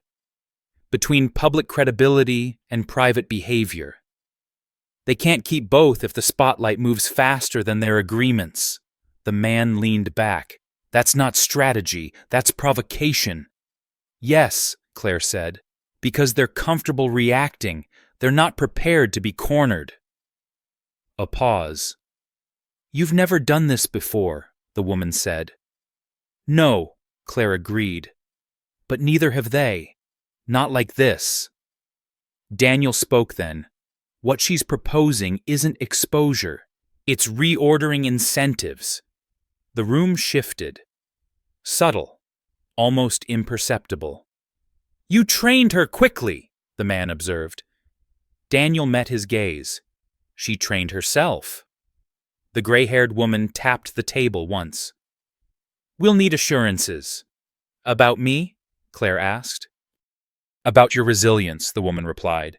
[SPEAKER 1] Between public credibility and private behavior. They can't keep both if the spotlight moves faster than their agreements. The man leaned back. That's not strategy, that's provocation. Yes, Claire said, because they're comfortable reacting. They're not prepared to be cornered. A pause. You've never done this before, the woman said. No, Claire agreed. But neither have they. Not like this. Daniel spoke then. What she's proposing isn't exposure. It's reordering incentives. The room shifted. Subtle. Almost imperceptible. You trained her quickly, the man observed. Daniel met his gaze. She trained herself. The gray-haired woman tapped the table once. We'll need assurances. About me? Claire asked. About your resilience, the woman replied.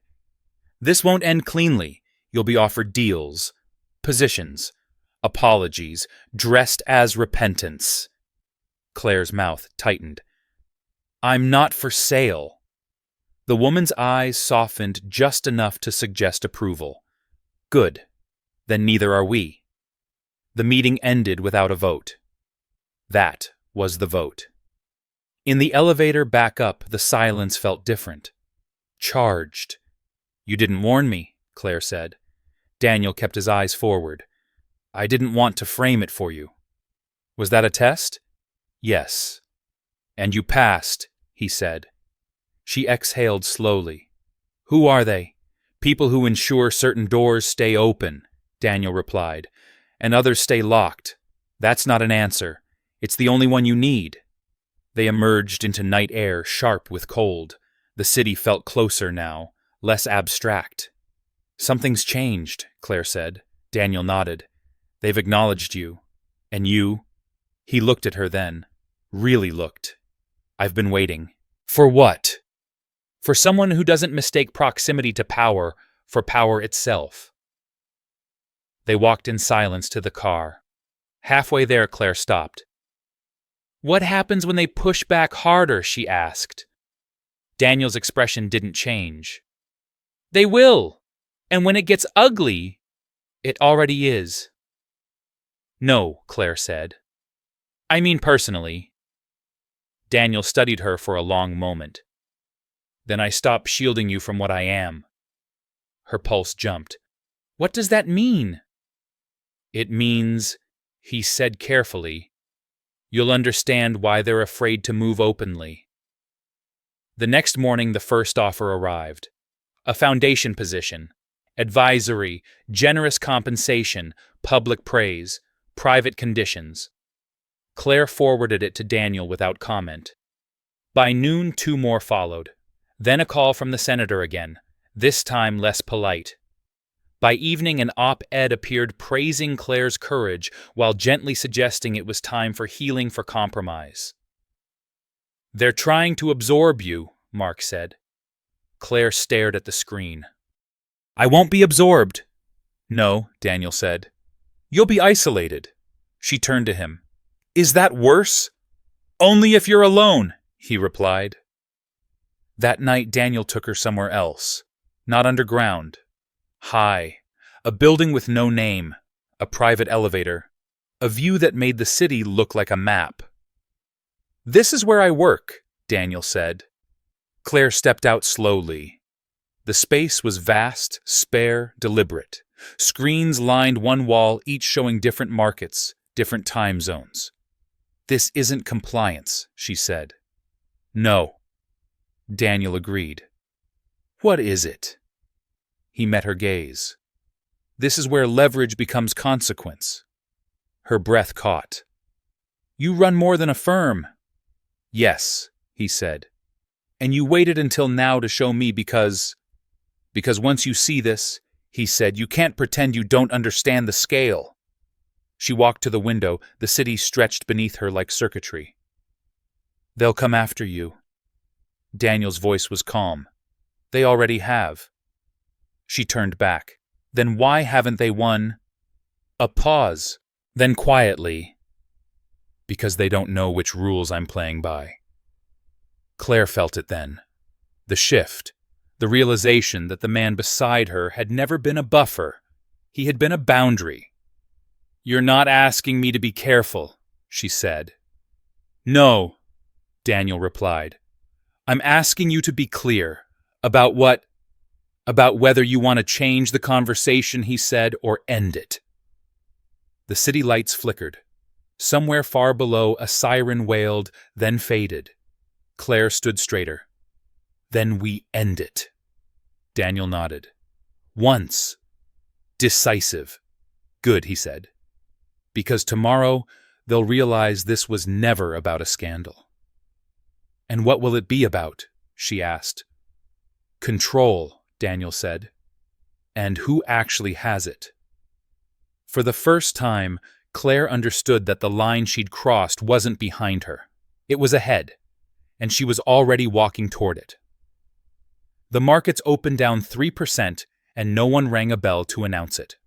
[SPEAKER 1] This won't end cleanly. You'll be offered deals, positions, apologies, dressed as repentance. Claire's mouth tightened. I'm not for sale. The woman's eyes softened just enough to suggest approval. Good. Then neither are we. The meeting ended without a vote. That was the vote. In the elevator back up, the silence felt different. Charged. You didn't warn me, Claire said. Daniel kept his eyes forward. I didn't want to frame it for you. Was that a test? Yes. And you passed, he said. She exhaled slowly. Who are they? People who ensure certain doors stay open, Daniel replied, and others stay locked. That's not an answer. It's the only one you need. They emerged into night air, sharp with cold. The city felt closer now, less abstract. Something's changed, Claire said. Daniel nodded. They've acknowledged you. And you? He looked at her then. Really looked. I've been waiting. For what? For someone who doesn't mistake proximity to power for power itself. They walked in silence to the car. Halfway there, Claire stopped. What happens when they push back harder, she asked. Daniel's expression didn't change. They will. And when it gets ugly, it already is. No, Claire said. I mean personally. Daniel studied her for a long moment. Then I stop shielding you from what I am. Her pulse jumped. What does that mean? It means, he said carefully, you'll understand why they're afraid to move openly. The next morning, the first offer arrived. A foundation position, advisory, generous compensation, public praise, private conditions. Claire forwarded it to Daniel without comment. By noon, 2 more followed. Then a call from the senator again, this time less polite. By evening, an op-ed appeared praising Claire's courage while gently suggesting it was time for healing for compromise. They're trying to absorb you, Mark said. Claire stared at the screen. I won't be absorbed. No, Daniel said. You'll be isolated. She turned to him. Is that worse? Only if you're alone, he replied. That night, Daniel took her somewhere else. Not underground. High. A building with no name. A private elevator. A view that made the city look like a map. "This is where I work," Daniel said. Claire stepped out slowly. The space was vast, spare, deliberate. Screens lined one wall, each showing different markets, different time zones. "This isn't compliance," she said. "No." Daniel agreed. "What is it?" He met her gaze. "This is where leverage becomes consequence." Her breath caught. "You run more than a firm." "Yes," he said. "And you waited until now to show me because once you see this," he said, "you can't pretend you don't understand the scale." She walked to the window, the city stretched beneath her like circuitry. "They'll come after you." Daniel's voice was calm. "They already have." She turned back. "Then why haven't they won?" A pause. Then quietly, "Because they don't know which rules I'm playing by." Claire felt it then. The shift. The realization that the man beside her had never been a buffer. He had been a boundary. "You're not asking me to be careful," she said. "No," Daniel replied. "I'm asking you to be clear. About what? About whether you want to change the conversation," he said, "or end it." The city lights flickered. Somewhere far below, a siren wailed, then faded. Claire stood straighter. "Then we end it." Daniel nodded. "Once. Decisive." "Good," he said. "Because tomorrow they'll realize this was never about a scandal." "And what will it be about?" she asked. "Control," Daniel said. "And who actually has it?" For the first time, Claire understood that the line she'd crossed wasn't behind her. It was ahead, and she was already walking toward it. The markets opened down 3%, and no one rang a bell to announce it.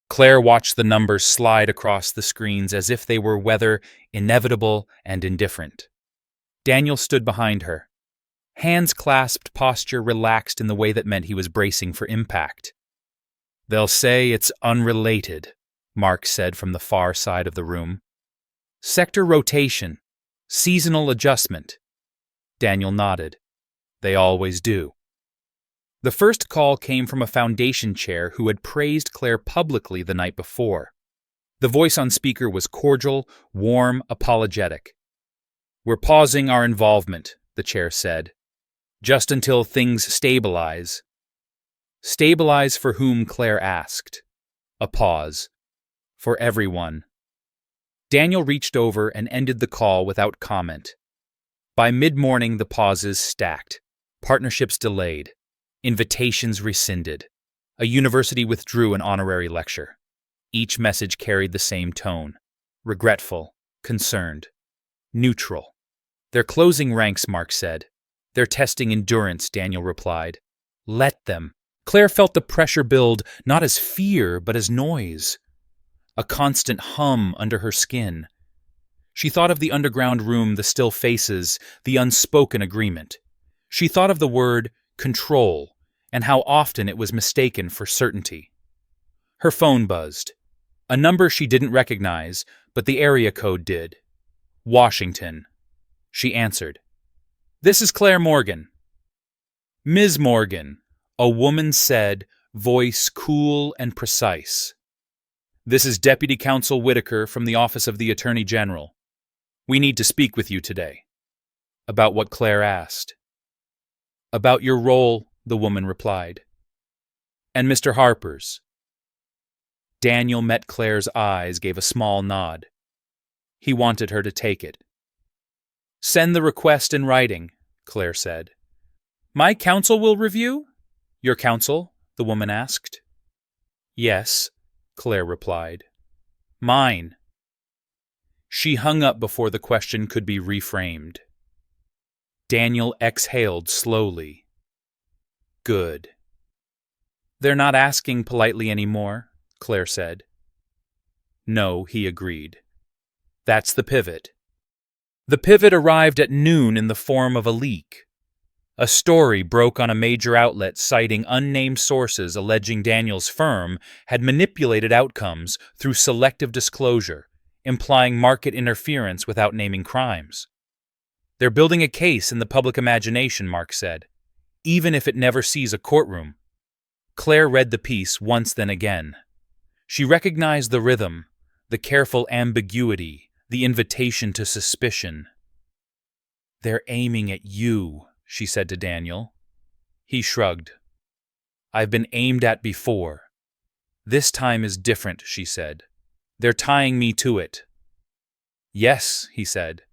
[SPEAKER 1] Claire watched the numbers slide across the screens as if they were weather, inevitable and indifferent. Daniel stood behind her. Hands clasped, posture relaxed in the way that meant he was bracing for impact. "They'll say it's unrelated," Mark said from the far side of the room. "Sector rotation. Seasonal adjustment." Daniel nodded. "They always do." The first call came from a foundation chair who had praised Claire publicly the night before. The voice on speaker was cordial, warm, apologetic. "We're pausing our involvement," the chair said, "just until things stabilize." Stabilize for whom, Claire asked. A pause. For everyone. Daniel reached over and ended the call without comment. By mid-morning, the pauses stacked. Partnerships delayed. Invitations rescinded. A university withdrew an honorary lecture. Each message carried the same tone. Regretful. Concerned. Neutral. "They're closing ranks," Mark said. "They're testing endurance," Daniel replied. "Let them." Claire felt the pressure build, not as fear, but as noise. A constant hum under her skin. She thought of the underground room, the still faces, the unspoken agreement. She thought of the word control, and how often it was mistaken for certainty. Her phone buzzed. A number she didn't recognize, but the area code did. Washington. She answered. "This is Claire Morgan." "Ms. Morgan," a woman said, voice cool and precise. "This is Deputy Counsel Whitaker from the Office of the Attorney General. We need to speak with you today." About what Claire asked. "About your role," the woman replied. "And Mr. Harper's." Daniel met Claire's eyes, gave a small nod. He wanted her to take it. "Send the request in writing," Claire said. "My counsel will review?" "Your counsel?" the woman asked. "Yes," Claire replied. "Mine." She hung up before the question could be reframed. Daniel exhaled slowly. Good. "They're not asking politely anymore," Claire said. "No," he agreed. "That's the pivot." The pivot arrived at noon in the form of a leak. A story broke on a major outlet citing unnamed sources alleging Daniel's firm had manipulated outcomes through selective disclosure, implying market interference without naming crimes. They're building a case in the public imagination, Mark said, even if it never sees a courtroom. Claire read the piece once then again. She recognized the rhythm, the careful ambiguity, the invitation to suspicion. "They're aiming at you," she said to Daniel. He shrugged. "I've been aimed at before. This time is different," she said. "They're tying me to it." "Yes," he said,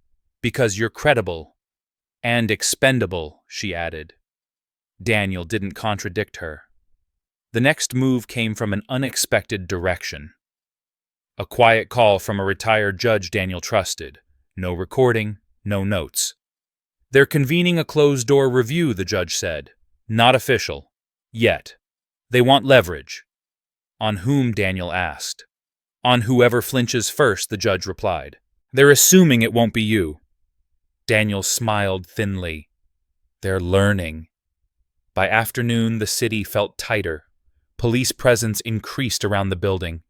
[SPEAKER 1] "because you're credible. And expendable," she added. Daniel didn't contradict her. The next move came from an unexpected direction. A quiet call from a retired judge Daniel trusted. No recording, no notes. "They're convening a closed-door review," the judge said. "Not official. Yet. They want leverage." "On whom?" Daniel asked. "On whoever flinches first," the judge replied. "They're assuming it won't be you." Daniel smiled thinly. "They're learning." By afternoon, the city felt tighter. Police presence increased around the building.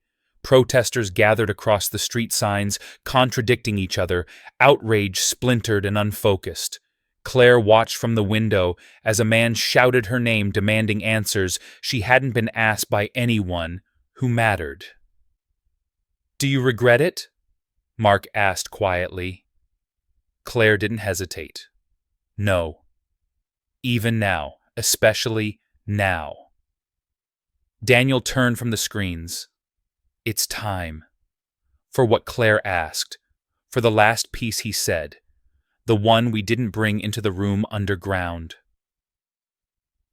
[SPEAKER 1] Protesters gathered across the street signs, contradicting each other, outrage splintered and unfocused. Claire watched from the window as a man shouted her name, demanding answers she hadn't been asked by anyone who mattered. "Do you regret it?" Mark asked quietly. Claire didn't hesitate. "No. Even now, especially now." Daniel turned from the screens. "It's time." For what Claire asked, for the last piece he said, the one we didn't bring into the room underground.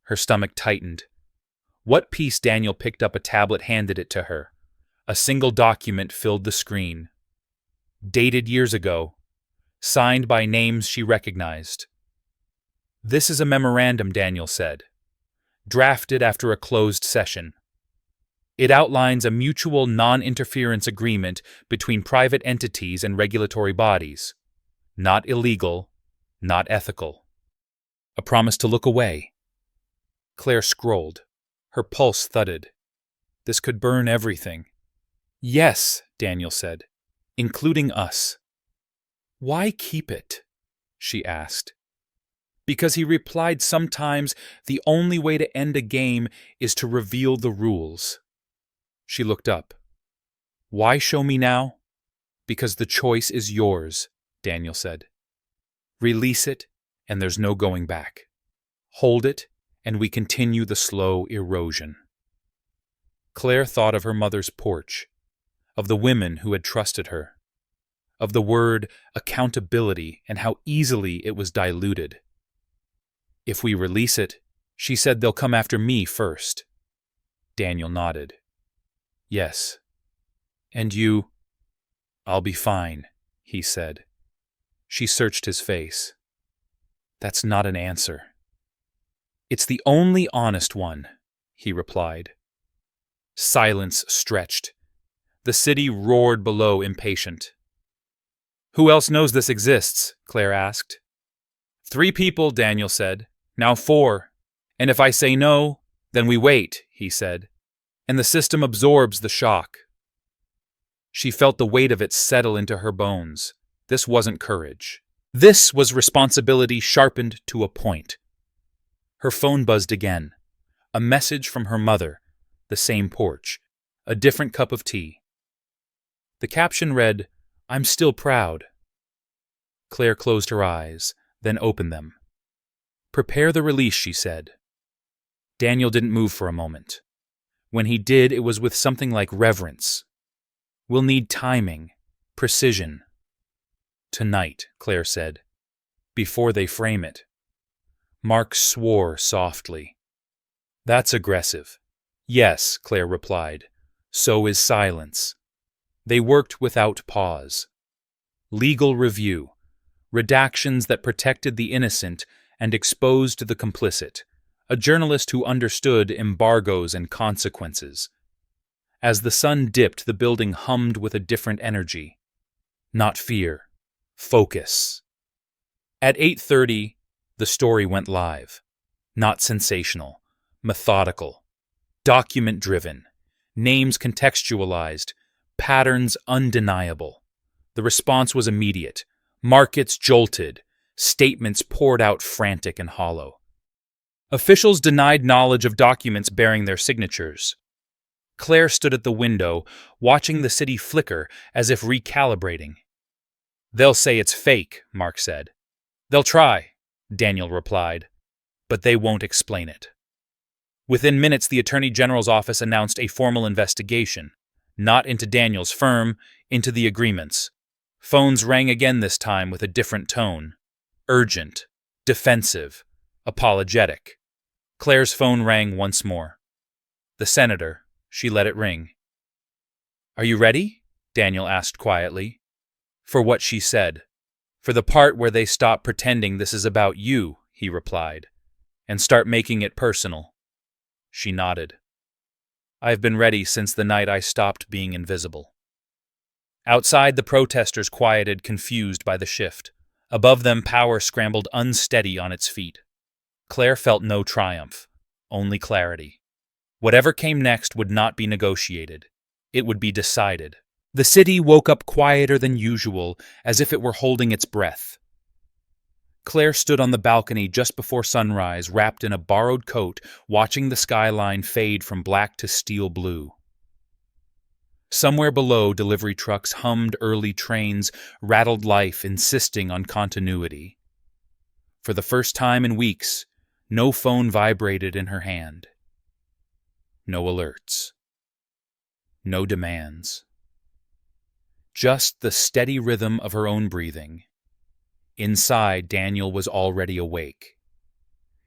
[SPEAKER 1] Her stomach tightened. What piece? Daniel picked up a tablet, handed it to her. A single document filled the screen. Dated years ago, signed by names she recognized. "This is a memorandum," Daniel said, "drafted after a closed session. It outlines a mutual non-interference agreement between private entities and regulatory bodies. Not illegal, not ethical. A promise to look away." Claire scrolled. Her pulse thudded. "This could burn everything." "Yes," Daniel said, "including us." "Why keep it?" she asked. Because he replied, "Sometimes the only way to end a game is to reveal the rules." She looked up. "Why show me now?" "Because the choice is yours," Daniel said. "Release it, and there's no going back. Hold it, and we continue the slow erosion." Claire thought of her mother's porch, of the women who had trusted her, of the word accountability and how easily it was diluted. "If we release it," she said, "they'll come after me first." Daniel nodded. "Yes. And you?" "I'll be fine," he said. She searched his face. "That's not an answer." "It's the only honest one," he replied. Silence stretched. The city roared below, impatient. "Who else knows this exists?" Claire asked. "3 people," Daniel said. "Now 4. And if I say no, then we wait," he said. "And the system absorbs the shock." She felt the weight of it settle into her bones. This wasn't courage. This was responsibility sharpened to a point. Her phone buzzed again. A message from her mother. The same porch. A different cup of tea. The caption read, "I'm still proud." Claire closed her eyes, then opened them. "Prepare the release," she said. Daniel didn't move for a moment. When he did, it was with something like reverence. "We'll need timing, precision." "Tonight," Claire said, "before they frame it." Mark swore softly. "That's aggressive." "Yes," Claire replied. "So is silence." They worked without pause. Legal review. Redactions that protected the innocent and exposed the complicit. A journalist who understood embargoes and consequences. As the sun dipped, the building hummed with a different energy. Not fear. Focus. At 8:30, The story went live. Not sensational, methodical, document-driven, names contextualized, patterns undeniable. The response was immediate. Markets jolted, statements poured out frantic and hollow. Officials denied knowledge of documents bearing their signatures. Claire stood at the window, watching the city flicker as if recalibrating. "They'll say it's fake," Mark said. "They'll try," Daniel replied, "but they won't explain it." Within minutes, the Attorney General's office announced a formal investigation, not into Daniel's firm, into the agreements. Phones rang again, this time with a different tone. Urgent, defensive, apologetic. Claire's phone rang once more. The senator. She let it ring. "Are you ready?" Daniel asked quietly. "For what she said. For the part where they stop pretending this is about you," he replied, "and start making it personal." She nodded. "I've been ready since the night I stopped being invisible." Outside, the protesters quieted, confused by the shift. Above them, power scrambled unsteady on its feet. Claire felt no triumph, only clarity. Whatever came next would not be negotiated. It would be decided. The city woke up quieter than usual, as if it were holding its breath. Claire stood on the balcony just before sunrise, wrapped in a borrowed coat, watching the skyline fade from black to steel blue. Somewhere below, delivery trucks hummed early trains, rattled life, insisting on continuity. For the first time in weeks, no phone vibrated in her hand. No alerts. No demands. Just the steady rhythm of her own breathing. Inside, Daniel was already awake.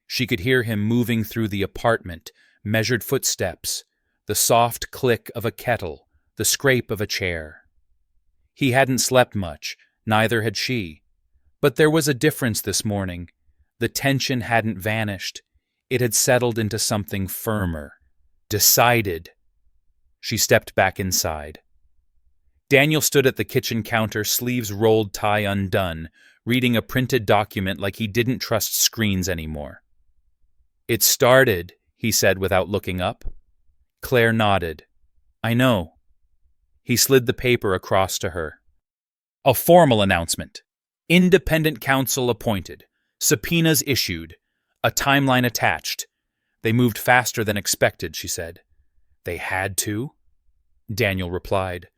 [SPEAKER 1] She could hear him moving through the apartment, measured footsteps, the soft click of a kettle, the scrape of a chair. He hadn't slept much, neither had she. But there was a difference this morning. The tension hadn't vanished. It had settled into something firmer. Decided. She stepped back inside. Daniel stood at the kitchen counter, sleeves rolled, tie undone, reading a printed document like he didn't trust screens anymore. "It started," he said without looking up. Claire nodded. "I know." He slid the paper across to her. A formal announcement. Independent counsel appointed. Subpoenas issued. A timeline attached. "They moved faster than expected," she said. "They had to?" Daniel replied.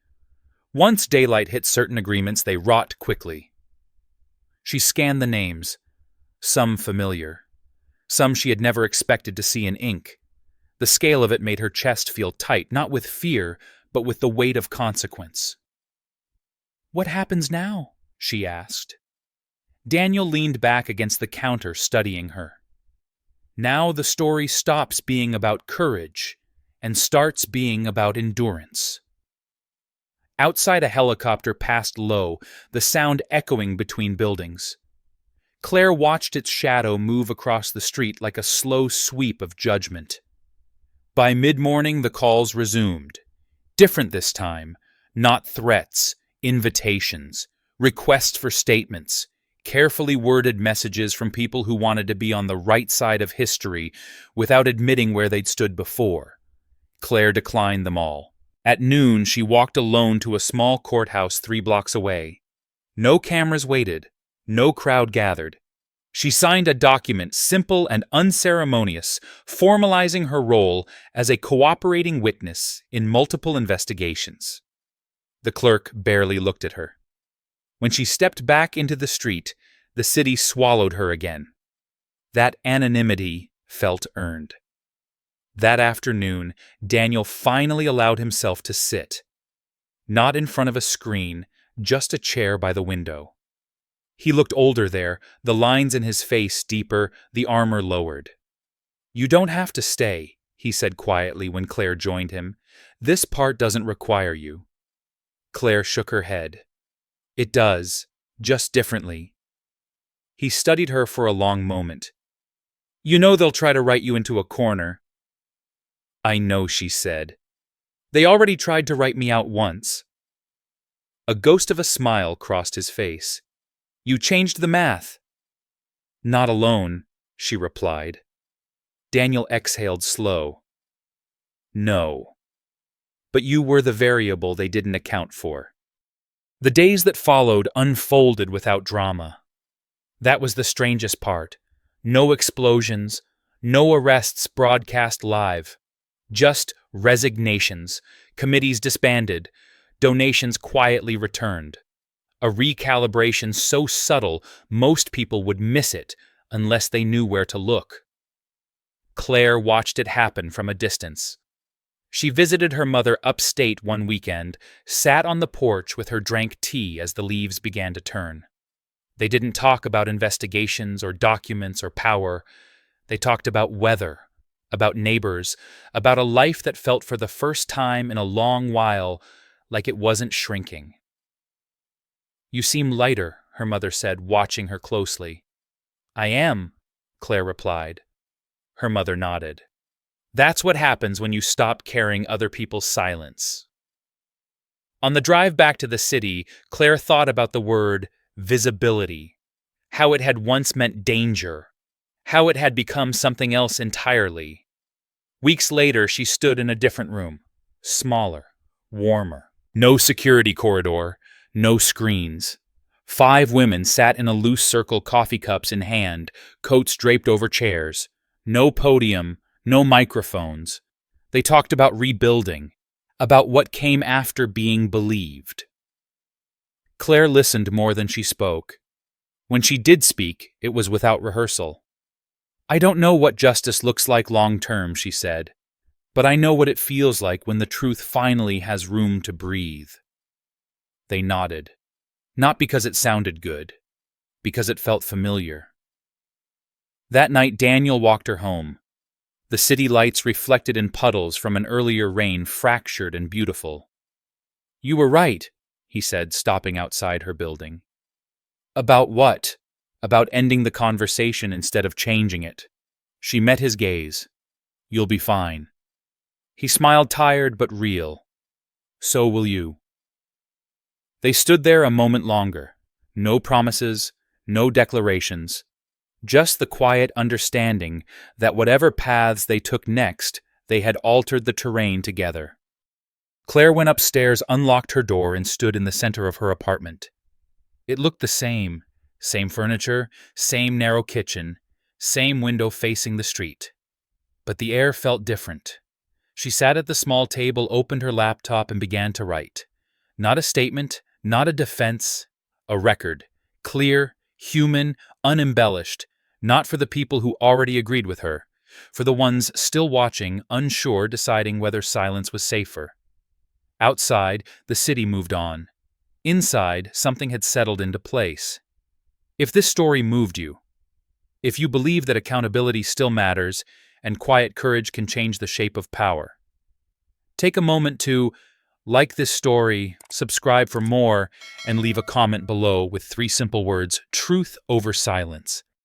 [SPEAKER 1] "Once daylight hit certain agreements, they wrought quickly." She scanned the names. Some familiar. Some she had never expected to see in ink. The scale of it made her chest feel tight, not with fear, but with the weight of consequence. "What happens now?" she asked. Daniel leaned back against the counter, studying her. Now the story stops being about courage and starts being about endurance. Outside, a helicopter passed low, the sound echoing between buildings. Claire watched its shadow move across the street like a slow sweep of judgment. By mid-morning, the calls resumed. Different this time. Not threats, invitations, requests for statements, carefully worded messages from people who wanted to be on the right side of history without admitting where they'd stood before. Claire declined them all. At noon, she walked alone to a small courthouse 3 blocks away. No cameras waited. No crowd gathered. She signed a document, simple and unceremonious, formalizing her role as a cooperating witness in multiple investigations. The clerk barely looked at her. When she stepped back into the street, the city swallowed her again. That anonymity felt earned. That afternoon, Daniel finally allowed himself to sit. Not in front of a screen, just a chair by the window. He looked older there, the lines in his face deeper, the armor lowered. "You don't have to stay," he said quietly when Claire joined him. "This part doesn't require you." Claire shook her head. "It does, just differently." He studied her for a long moment. "You know they'll try to write you into a corner." "I know," she said. "They already tried to write me out once." A ghost of a smile crossed his face. "You changed the math." Not alone, she replied. Daniel exhaled slow. No. But you were the variable they didn't account for. The days that followed unfolded without drama. That was the strangest part. No explosions, no arrests broadcast live. Just resignations, committees disbanded, donations quietly returned. A recalibration so subtle most people would miss it unless they knew where to look. Claire watched it happen from a distance. She visited her mother upstate one weekend, sat on the porch with her drank tea as the leaves began to turn. They didn't talk about investigations or documents or power. They talked about weather, about neighbors, about a life that felt for the first time in a long while like it wasn't shrinking. You seem lighter, her mother said, watching her closely. I am, Claire replied. Her mother nodded. That's what happens when you stop carrying other people's silence. On the drive back to the city, Claire thought about the word visibility, how it had once meant danger, how it had become something else entirely. Weeks later, she stood in a different room, smaller, warmer. No security corridor, no screens. 5 women sat in a loose circle, coffee cups in hand, coats draped over chairs. No podium, no microphones. They talked about rebuilding, about what came after being believed. Claire listened more than she spoke. When she did speak, it was without rehearsal. I don't know what justice looks like long term, she said, but I know what it feels like when the truth finally has room to breathe. They nodded, not because it sounded good, because it felt familiar. That night, Daniel walked her home. The city lights reflected in puddles from an earlier rain, fractured and beautiful. You were right, he said, stopping outside her building. About what? About ending the conversation instead of changing it. She met his gaze. You'll be fine. He smiled, tired but real. So will you. They stood there a moment longer. No promises, no declarations. Just the quiet understanding that whatever paths they took next, they had altered the terrain together. Claire went upstairs, unlocked her door, and stood in the center of her apartment. It looked the same. Same furniture, same narrow kitchen, same window facing the street. But the air felt different. She sat at the small table, opened her laptop, and began to write. Not a statement, not a defense, a record. Clear, human, unembellished. Not for the people who already agreed with her. For the ones still watching, unsure, deciding whether silence was safer. Outside, the city moved on. Inside, something had settled into place. If this story moved you, if you believe that accountability still matters and quiet courage can change the shape of power, take a moment to like this story, subscribe for more, and leave a comment below with 3 simple words: truth over silence.